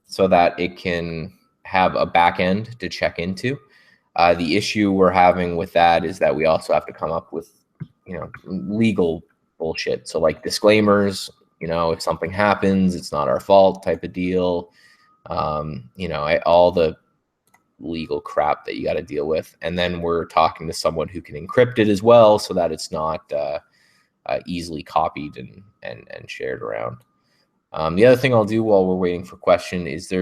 Speaker 1: so that it can have a back end to check into. The issue we're having with that is that we also have to come up with, legal bullshit. So like disclaimers, if something happens, it's not our fault type of deal. All the legal crap that you got to deal with. And then we're talking to someone who can encrypt it as well, so that it's not easily copied and shared around. The other thing I'll do while we're waiting for question is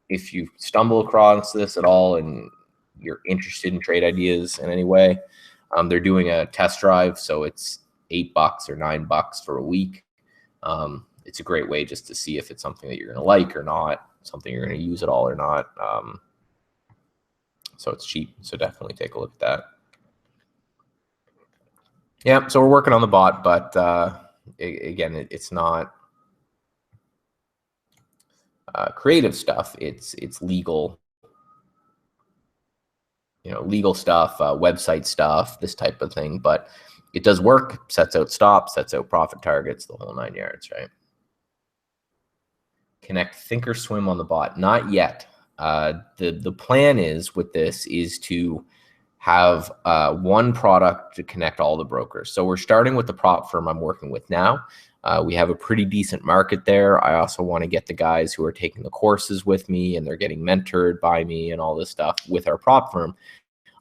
Speaker 1: if you stumble across this at all and you're interested in Trade Ideas in any way, they're doing a test drive. So it's $8 or $9 for a week. It's a great way just to see if it's something that you're going to like or not, something you're going to use at all or not. So it's cheap. So definitely take a look at that. Yeah, so we're working on the bot, but again, it's not creative stuff. It's legal, legal stuff, website stuff, this type of thing. But it does work, sets out stops, sets out profit targets, the whole 9 yards, right? Connect Thinkorswim on the bot. Not yet. The plan is with this is to have one product to connect all the brokers. So we're starting with the prop firm I'm working with now. We have a pretty decent market there. I also want to get the guys who are taking the courses with me and they're getting mentored by me and all this stuff with our prop firm.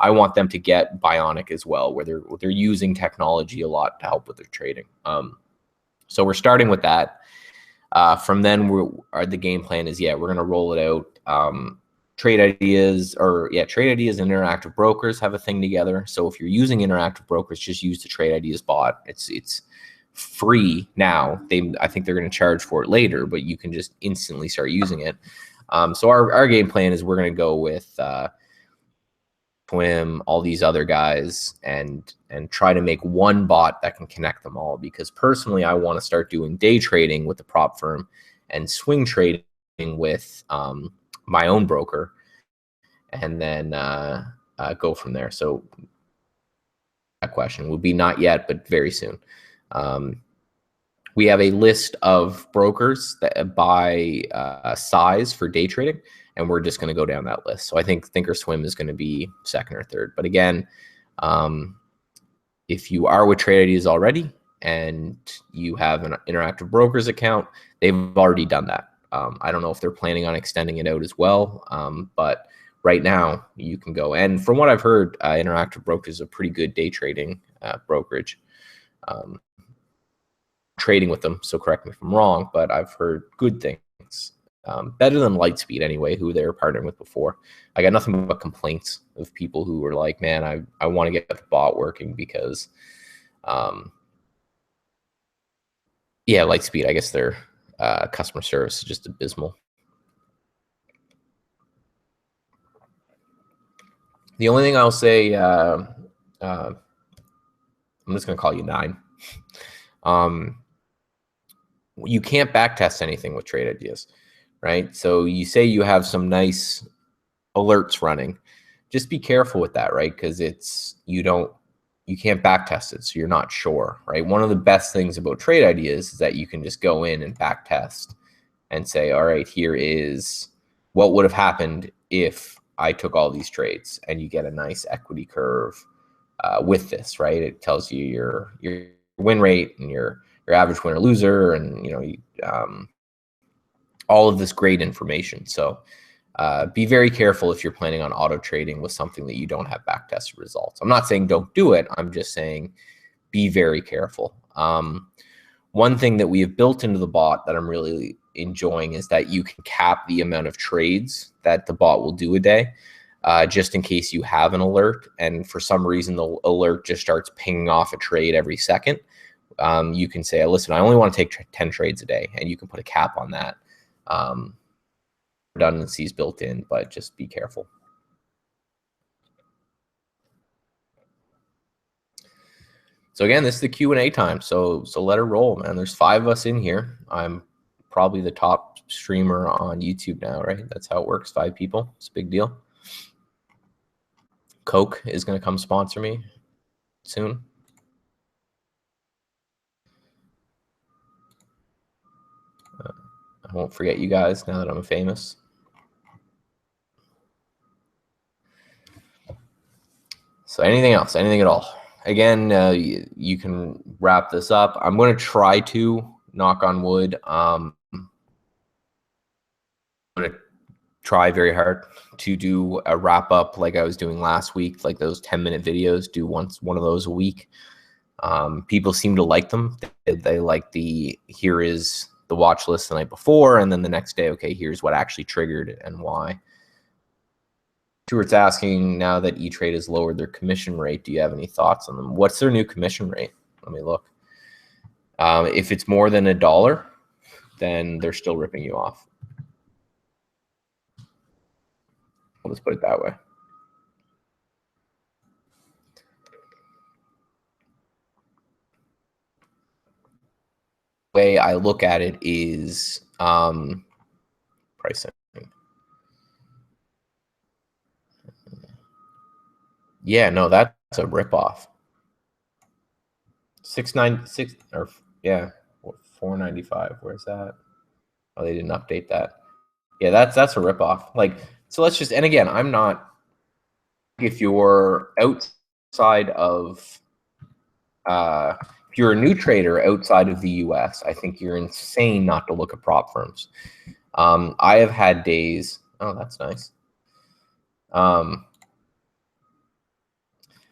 Speaker 1: I want them to get Bionic as well, where they're using technology a lot to help with their trading. So we're starting with that. From then, the game plan is, we're going to roll it out. Trade Ideas and Interactive Brokers have a thing together. So if you're using Interactive Brokers, just use the Trade Ideas bot. It's free now. I think they're going to charge for it later, but you can just instantly start using it. So our game plan is we're going to go with Swim, all these other guys, and try to make one bot that can connect them all. Because personally, I want to start doing day trading with the prop firm and swing trading with my own broker, and then go from there. So that question will be not yet, but very soon. We have a list of brokers that by size for day trading, and we're just going to go down that list. So I think Thinkorswim is going to be second or third. But again, if you are with Trade Ideas already and you have an Interactive Brokers account, they've already done that. I don't know if they're planning on extending it out as well, but right now you can go. And from what I've heard, Interactive Brokers is a pretty good day trading brokerage. Trading with them, so correct me if I'm wrong, but I've heard good things. Better than Lightspeed anyway, who they were partnering with before. I got nothing but complaints of people who were like, man, I want to get the bot working because, Lightspeed, I guess their customer service is just abysmal. The only thing I'll say, I'm just going to call you 9. You can't backtest anything with Trade Ideas, right? So you say you have some nice alerts running. Just be careful with that, right? Because you can't backtest it, so you're not sure, right? One of the best things about Trade Ideas is that you can just go in and backtest and say, all right, here is what would have happened if I took all these trades, and you get a nice equity curve with this, right? It tells you your win rate and your average winner loser, and all of this great information. So be very careful if you're planning on auto trading with something that you don't have backtested results. I'm not saying don't do it. I'm just saying be very careful. One thing that we have built into the bot that I'm really enjoying is that you can cap the amount of trades that the bot will do a day, just in case you have an alert and for some reason the alert just starts pinging off a trade every second. You can say, listen, I only want to take 10 trades a day, and you can put a cap on that. Redundancies built in, but just be careful. So again, this is the Q&A time. So let her roll, man. There's 5 of us in here. I'm probably the top streamer on YouTube now, right? That's how it works. 5 people. It's a big deal. Coke is going to come sponsor me soon. I won't forget you guys now that I'm famous. So anything else? Anything at all? Again, you can wrap this up. I'm going to try to, knock on wood, I'm going to try very hard to do a wrap up like I was doing last week, like those 10-minute videos, do one of those a week. People seem to like them. They like here is the watch list the night before, and then the next day, okay, here's what actually triggered it and why. Stuart's asking, now that E-Trade has lowered their commission rate, do you have any thoughts on them? What's their new commission rate? Let me look. If it's more than $1, then they're still ripping you off. I'll just put it that way. The way I look at it is pricing. Yeah, no, that's a ripoff. 696 or yeah, 495. Where's that? Oh, they didn't update that. Yeah, that's a ripoff. Like, so let's just, and again, I'm not, if you're outside of if you're a new trader outside of the US, I think you're insane not to look at prop firms. I have had days, oh, that's nice.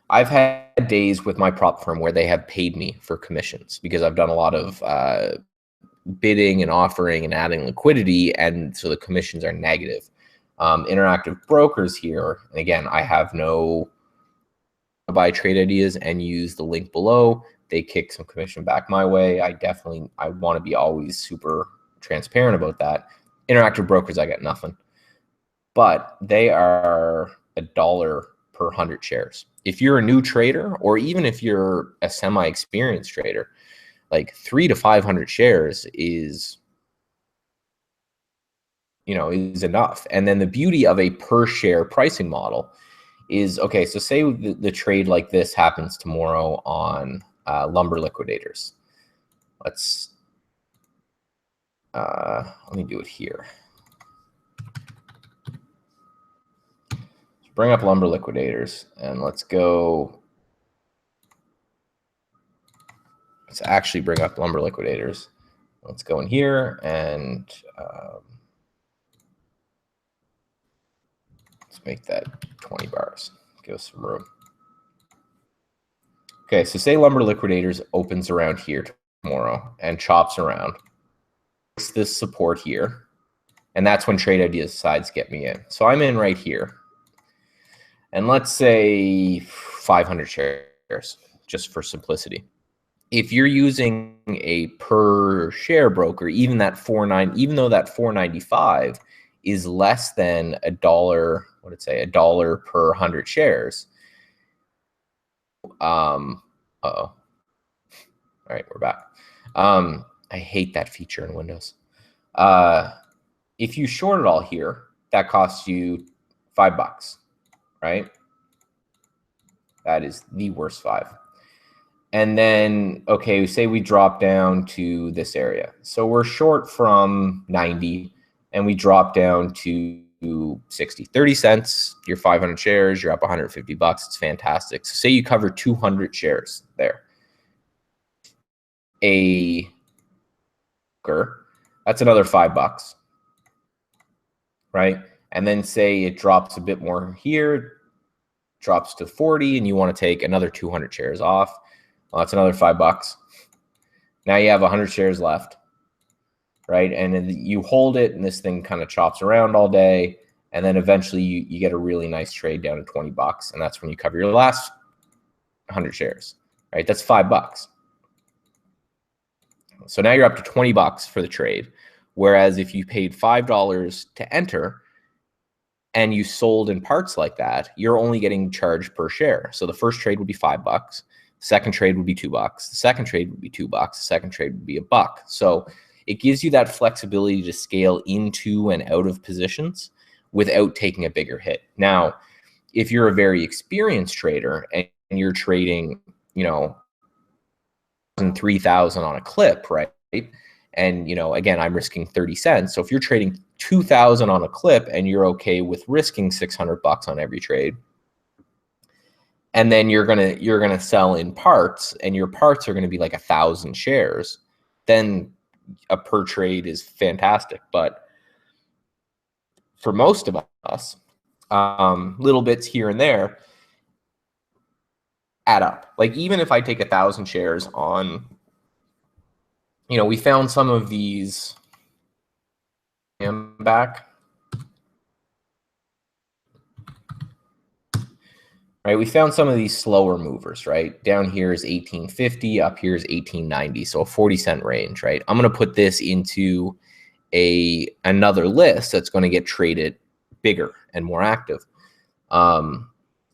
Speaker 1: I've had days with my prop firm where they have paid me for commissions because I've done a lot of bidding and offering and adding liquidity, and so the commissions are negative. Interactive Brokers here, and again, I have no buy trade ideas and use the link below. They kick some commission back my way. I want to be always super transparent about that. Interactive Brokers, I got nothing, but they are $1 per 100 shares. If you're a new trader, or even if you're a semi-experienced trader, like 300 to 500 shares is, is enough. And then the beauty of a per share pricing model is, okay, so say the trade like this happens tomorrow on Lumber Liquidators. Let me do it here. Let's bring up Lumber Liquidators and let's actually bring up Lumber Liquidators. Let's go in here and let's make that 20 bars. Give us some room. Okay, so say Lumber Liquidators opens around here tomorrow and chops around. It's this support here, and that's when Trade Ideas decides to get me in. So I'm in right here. And let's say 500 shares, just for simplicity. If you're using a per share broker, even though that 495 is less than $1, what did it say, $1 per 100 shares. Uh-oh. All right, we're back. I hate that feature in Windows. If you short it all here, that costs you $5, right? That is the worst 5. And then, okay, say we drop down to this area. So we're short from 90 and we drop down to 60, 30 cents, you're 500 shares, you're up $150. It's fantastic. So say you cover 200 shares there. That's another $5, right? And then say it drops a bit more here, drops to 40, and you want to take another 200 shares off. Well, that's another $5. Now you have 100 shares left, right? And then you hold it, and this thing kind of chops around all day, and then eventually you get a really nice trade down to $20, and that's when you cover your last 100 shares, right? That's $5. So now you're up to $20 for the trade, whereas if you paid $5 to enter and you sold in parts like that, you're only getting charged per share. So the first trade would be $5. Second trade would be $2. The second trade would be $2. The second trade would be $1. So it gives you that flexibility to scale into and out of positions without taking a bigger hit. Now, if you're a very experienced trader and you're trading, 3,000 on a clip, right? And, again, I'm risking 30 cents. So if you're trading 2,000 on a clip and you're okay with risking $600 on every trade, and then you're gonna sell in parts, and your parts are gonna be like 1,000 shares, then a per trade is fantastic. But for most of us, little bits here and there add up. Like even if I take 1,000 shares on, we found some of these. I'm back. Right, we found some of these slower movers, right? Down here is 1850, up here is 1890, so a 40-cent range, right? I'm going to put this into another list that's going to get traded bigger and more active.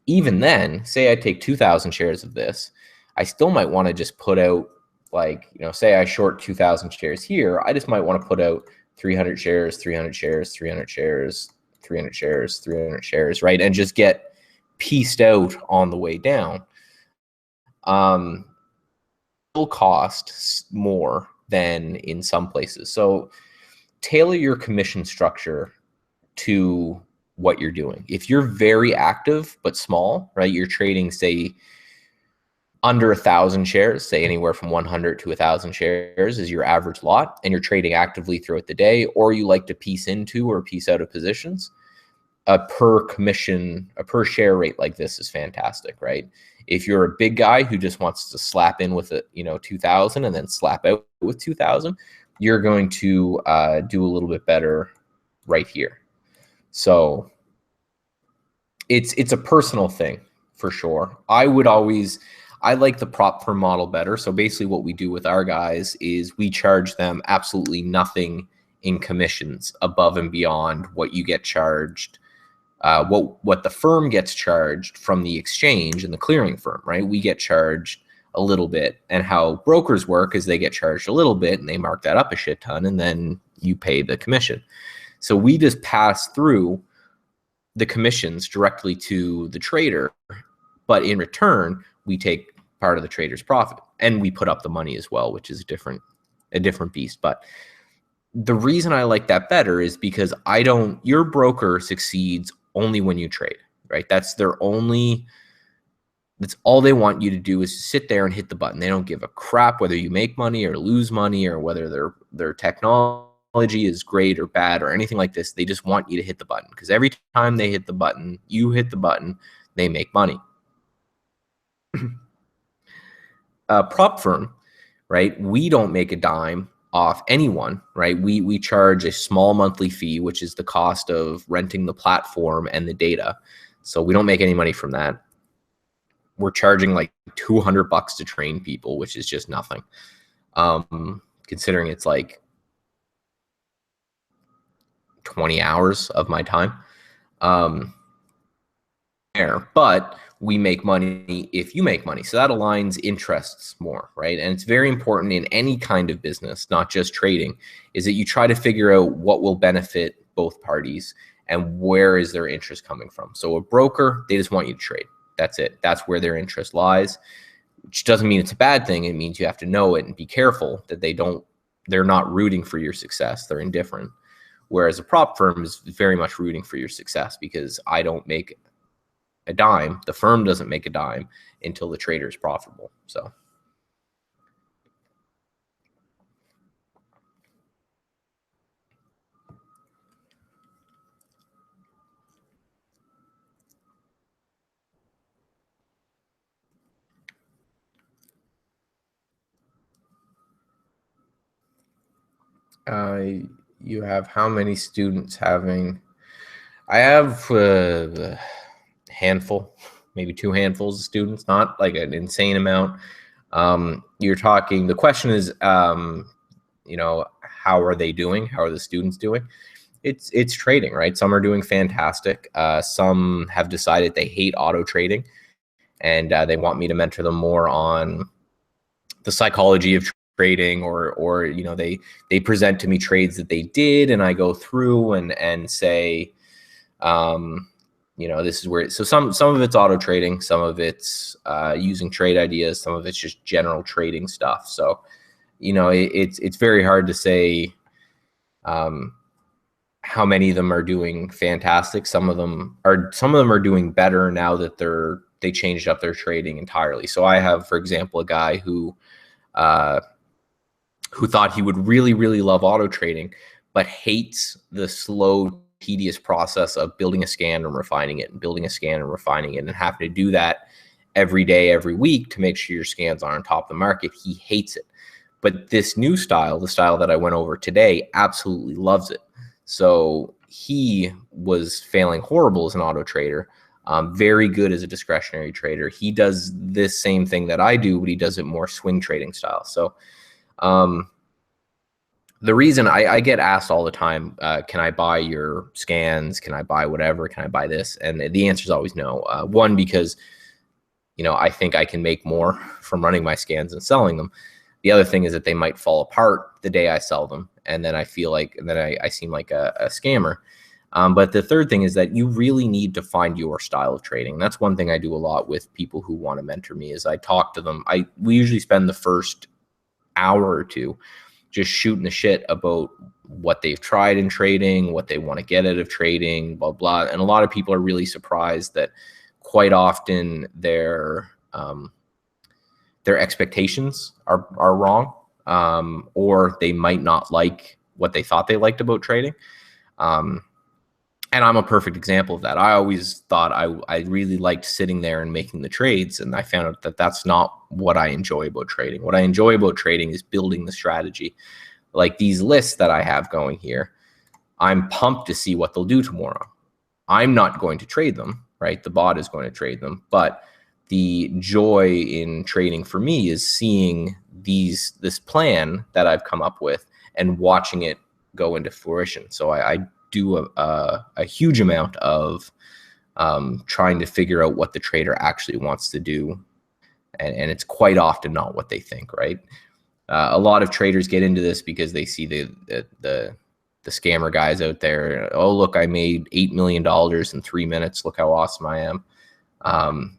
Speaker 1: Even then, say I take 2,000 shares of this, I still might want to just put out, like, say I short 2,000 shares here, I just might want to put out 300 shares, 300 shares, 300 shares, 300 shares, 300 shares, right? And just get pieced out on the way down, will cost more than in some places. So tailor your commission structure to what you're doing. If you're very active but small, right? You're trading, say, under 1,000 shares, say anywhere from 100 to 1,000 shares is your average lot, and you're trading actively throughout the day, or you like to piece into or piece out of positions, a per share rate like this is fantastic, right? If you're a big guy who just wants to slap in with it, 2,000 and then slap out with 2,000, you're going to do a little bit better right here. So it's a personal thing for sure. I like the prop firm model better. So basically what we do with our guys is we charge them absolutely nothing in commissions above and beyond what you get charged, what the firm gets charged from the exchange and the clearing firm, right? We get charged a little bit, and how brokers work is they get charged a little bit and they mark that up a shit ton, and then you pay the commission. So we just pass through the commissions directly to the trader, but in return, we take part of the trader's profit, and we put up the money as well, which is a different beast. But the reason I like that better is because your broker succeeds only when you trade, right? That's all they want you to do is sit there and hit the button. They don't give a crap whether you make money or lose money or whether their technology is great or bad or anything like this. They just want you to hit the button, because every time they hit the button, you hit the button, they make money. Prop firm, right? We don't make a dime off anyone, right? We charge a small monthly fee, which is the cost of renting the platform and the data. So we don't make any money from that. We're charging like $200 to train people, which is just nothing. Considering it's like 20 hours of my time. But we make money if you make money. So that aligns interests more, right? And it's very important in any kind of business, not just trading, is that you try to figure out what will benefit both parties and where is their interest coming from. So a broker, they just want you to trade. That's it. That's where their interest lies, which doesn't mean it's a bad thing. It means you have to know it and be careful that they're not rooting for your success. They're indifferent. Whereas a prop firm is very much rooting for your success, because I don't make a dime, the firm doesn't make a dime until the trader is profitable. So you have how many students having? I have a handful, maybe 2 handfuls of students, not like an insane amount. You're talking, the question is, how are they doing? How are the students doing? It's trading, right? Some are doing fantastic. Some have decided they hate auto trading, and they want me to mentor them more on the psychology of trading, or they present to me trades that they did, and I go through and say, this is where, so some of it's auto trading, some of it's using trade ideas, some of it's just general trading stuff. So, it's very hard to say how many of them are doing fantastic. Some of them are doing better now that they changed up their trading entirely. So I have, for example, a guy who thought he would really, really love auto trading, but hates the slow, tedious process of building a scan and refining it, and building a scan and refining it, and having to do that every day, every week to make sure your scans are on top of the market. He hates it. But this new style, the style that I went over today, absolutely loves it. So he was failing horrible as an auto trader, very good as a discretionary trader. He does this same thing that I do, but he does it more swing trading style. So the reason I get asked all the time, can I buy your scans? Can I buy whatever? Can I buy this? And the answer is always no. One, because I think I can make more from running my scans and selling them. The other thing is that they might fall apart the day I sell them, and then I feel like, and then I seem like a scammer. But the third thing is that you really need to find your style of trading. That's one thing I do a lot with people who want to mentor me is I talk to them. We usually spend the first hour or two just shooting the shit about what they've tried in trading, what they want to get out of trading, blah, blah. And a lot of people are really surprised that quite often their expectations are wrong, or they might not like what they thought they liked about trading. And I'm a perfect example of that. I always thought I really liked sitting there and making the trades, and I found out that that's not what I enjoy about trading. What I enjoy about trading is building the strategy. Like these lists that I have going here, I'm pumped to see what they'll do tomorrow. I'm not going to trade them, right? The bot is going to trade them, but the joy in trading for me is seeing this plan that I've come up with and watching it go into fruition. So I do a huge amount of trying to figure out what the trader actually wants to do. And it's quite often not what they think, right? A lot of traders get into this because they see the scammer guys out there. Oh, look, I made $8 million in 3 minutes. Look how awesome I am.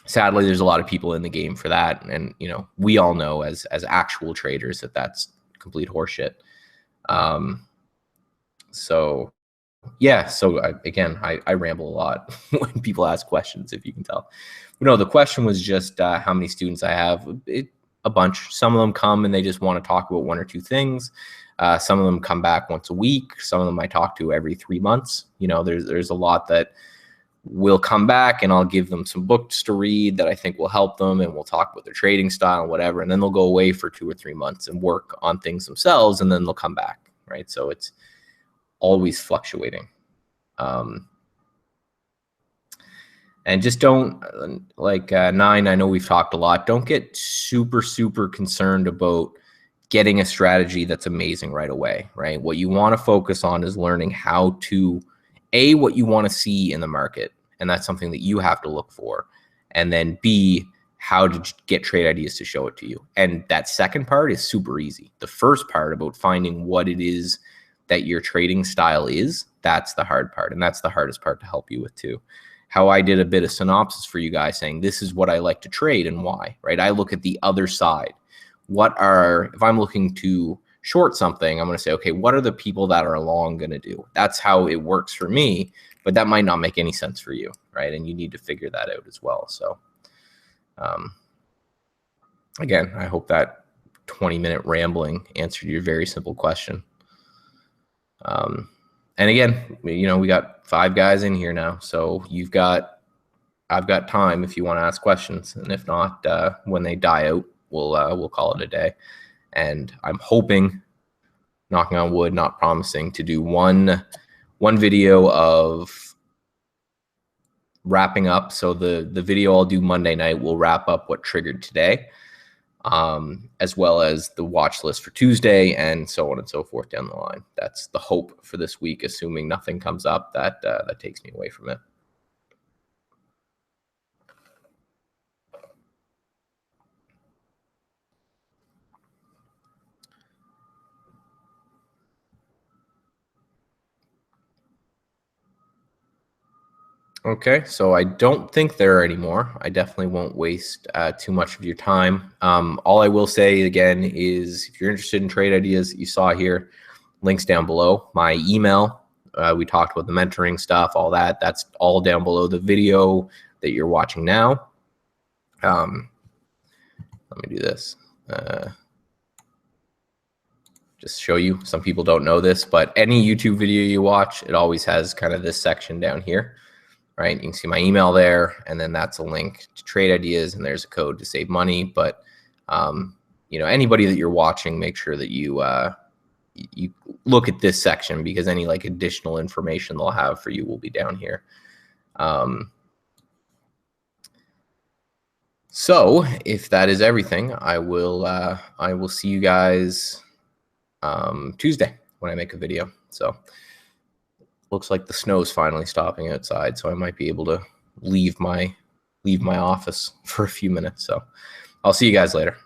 Speaker 1: Sadly, there's a lot of people in the game for that. And, you know, we all know as actual traders that that's complete horseshit. So yeah, so again, I ramble a lot when people ask questions, if you can tell. But no, the question was just how many students I have. A bunch. Some of them come and they just want to talk about one or two things. Some of them come back once a week. Some of them I talk to every 3 months. You know, there's a lot that will come back and I'll give them some books to read that I think will help them, and we'll talk about their trading style and whatever. And then they'll go away for 2 or 3 months and work on things themselves, and then they'll come back, right? So it's always fluctuating. And just don't, like Nine, I know we've talked a lot, don't get super concerned about getting a strategy that's amazing right away, right? What you want to focus on is learning how to, A, what you want to see in the market, and that's something that you have to look for, and then B, how to get trade ideas to show it to you. And that second part is super easy. The first part about finding what it is that your trading style is, that's the hard part, and that's the hardest part to help you with too. How I did a bit of synopsis for you guys saying this is what I like to trade and why, right? I look at the other side. If I'm looking to short something, I'm going to say, okay, what are the people that are long going to do? That's how it works for me, but that might not make any sense for you, right? And you need to figure that out as well. So again, I hope that 20-minute rambling answered your very simple question. And again, you know, we got 5 guys in here now, so I've got time if you want to ask questions, and if not, when they die out, we'll call it a day. And I'm hoping, knocking on wood, not promising, to do one video of wrapping up. So the video I'll do Monday night will wrap up what triggered today, as well as the watch list for Tuesday, and so on and so forth down the line. That's the hope for this week, assuming nothing comes up that takes me away from it. Okay, so I don't think there are any more. I definitely won't waste too much of your time. All I will say again is if you're interested in trade ideas that you saw here, links down below. My email, we talked about the mentoring stuff, all that. That's all down below the video that you're watching now. Let me do this. Just show you. Some people don't know this, but any YouTube video you watch, it always has kind of this section down here. Right, you can see my email there, and then that's a link to trade ideas, and there's a code to save money. But you know, anybody that you're watching, make sure that you look at this section, because any like additional information they'll have for you will be down here. So if that is everything, I will see you guys Tuesday when I make a video. So. Looks like the snow's finally stopping outside, so I might be able to leave my office for a few minutes. So I'll see you guys later.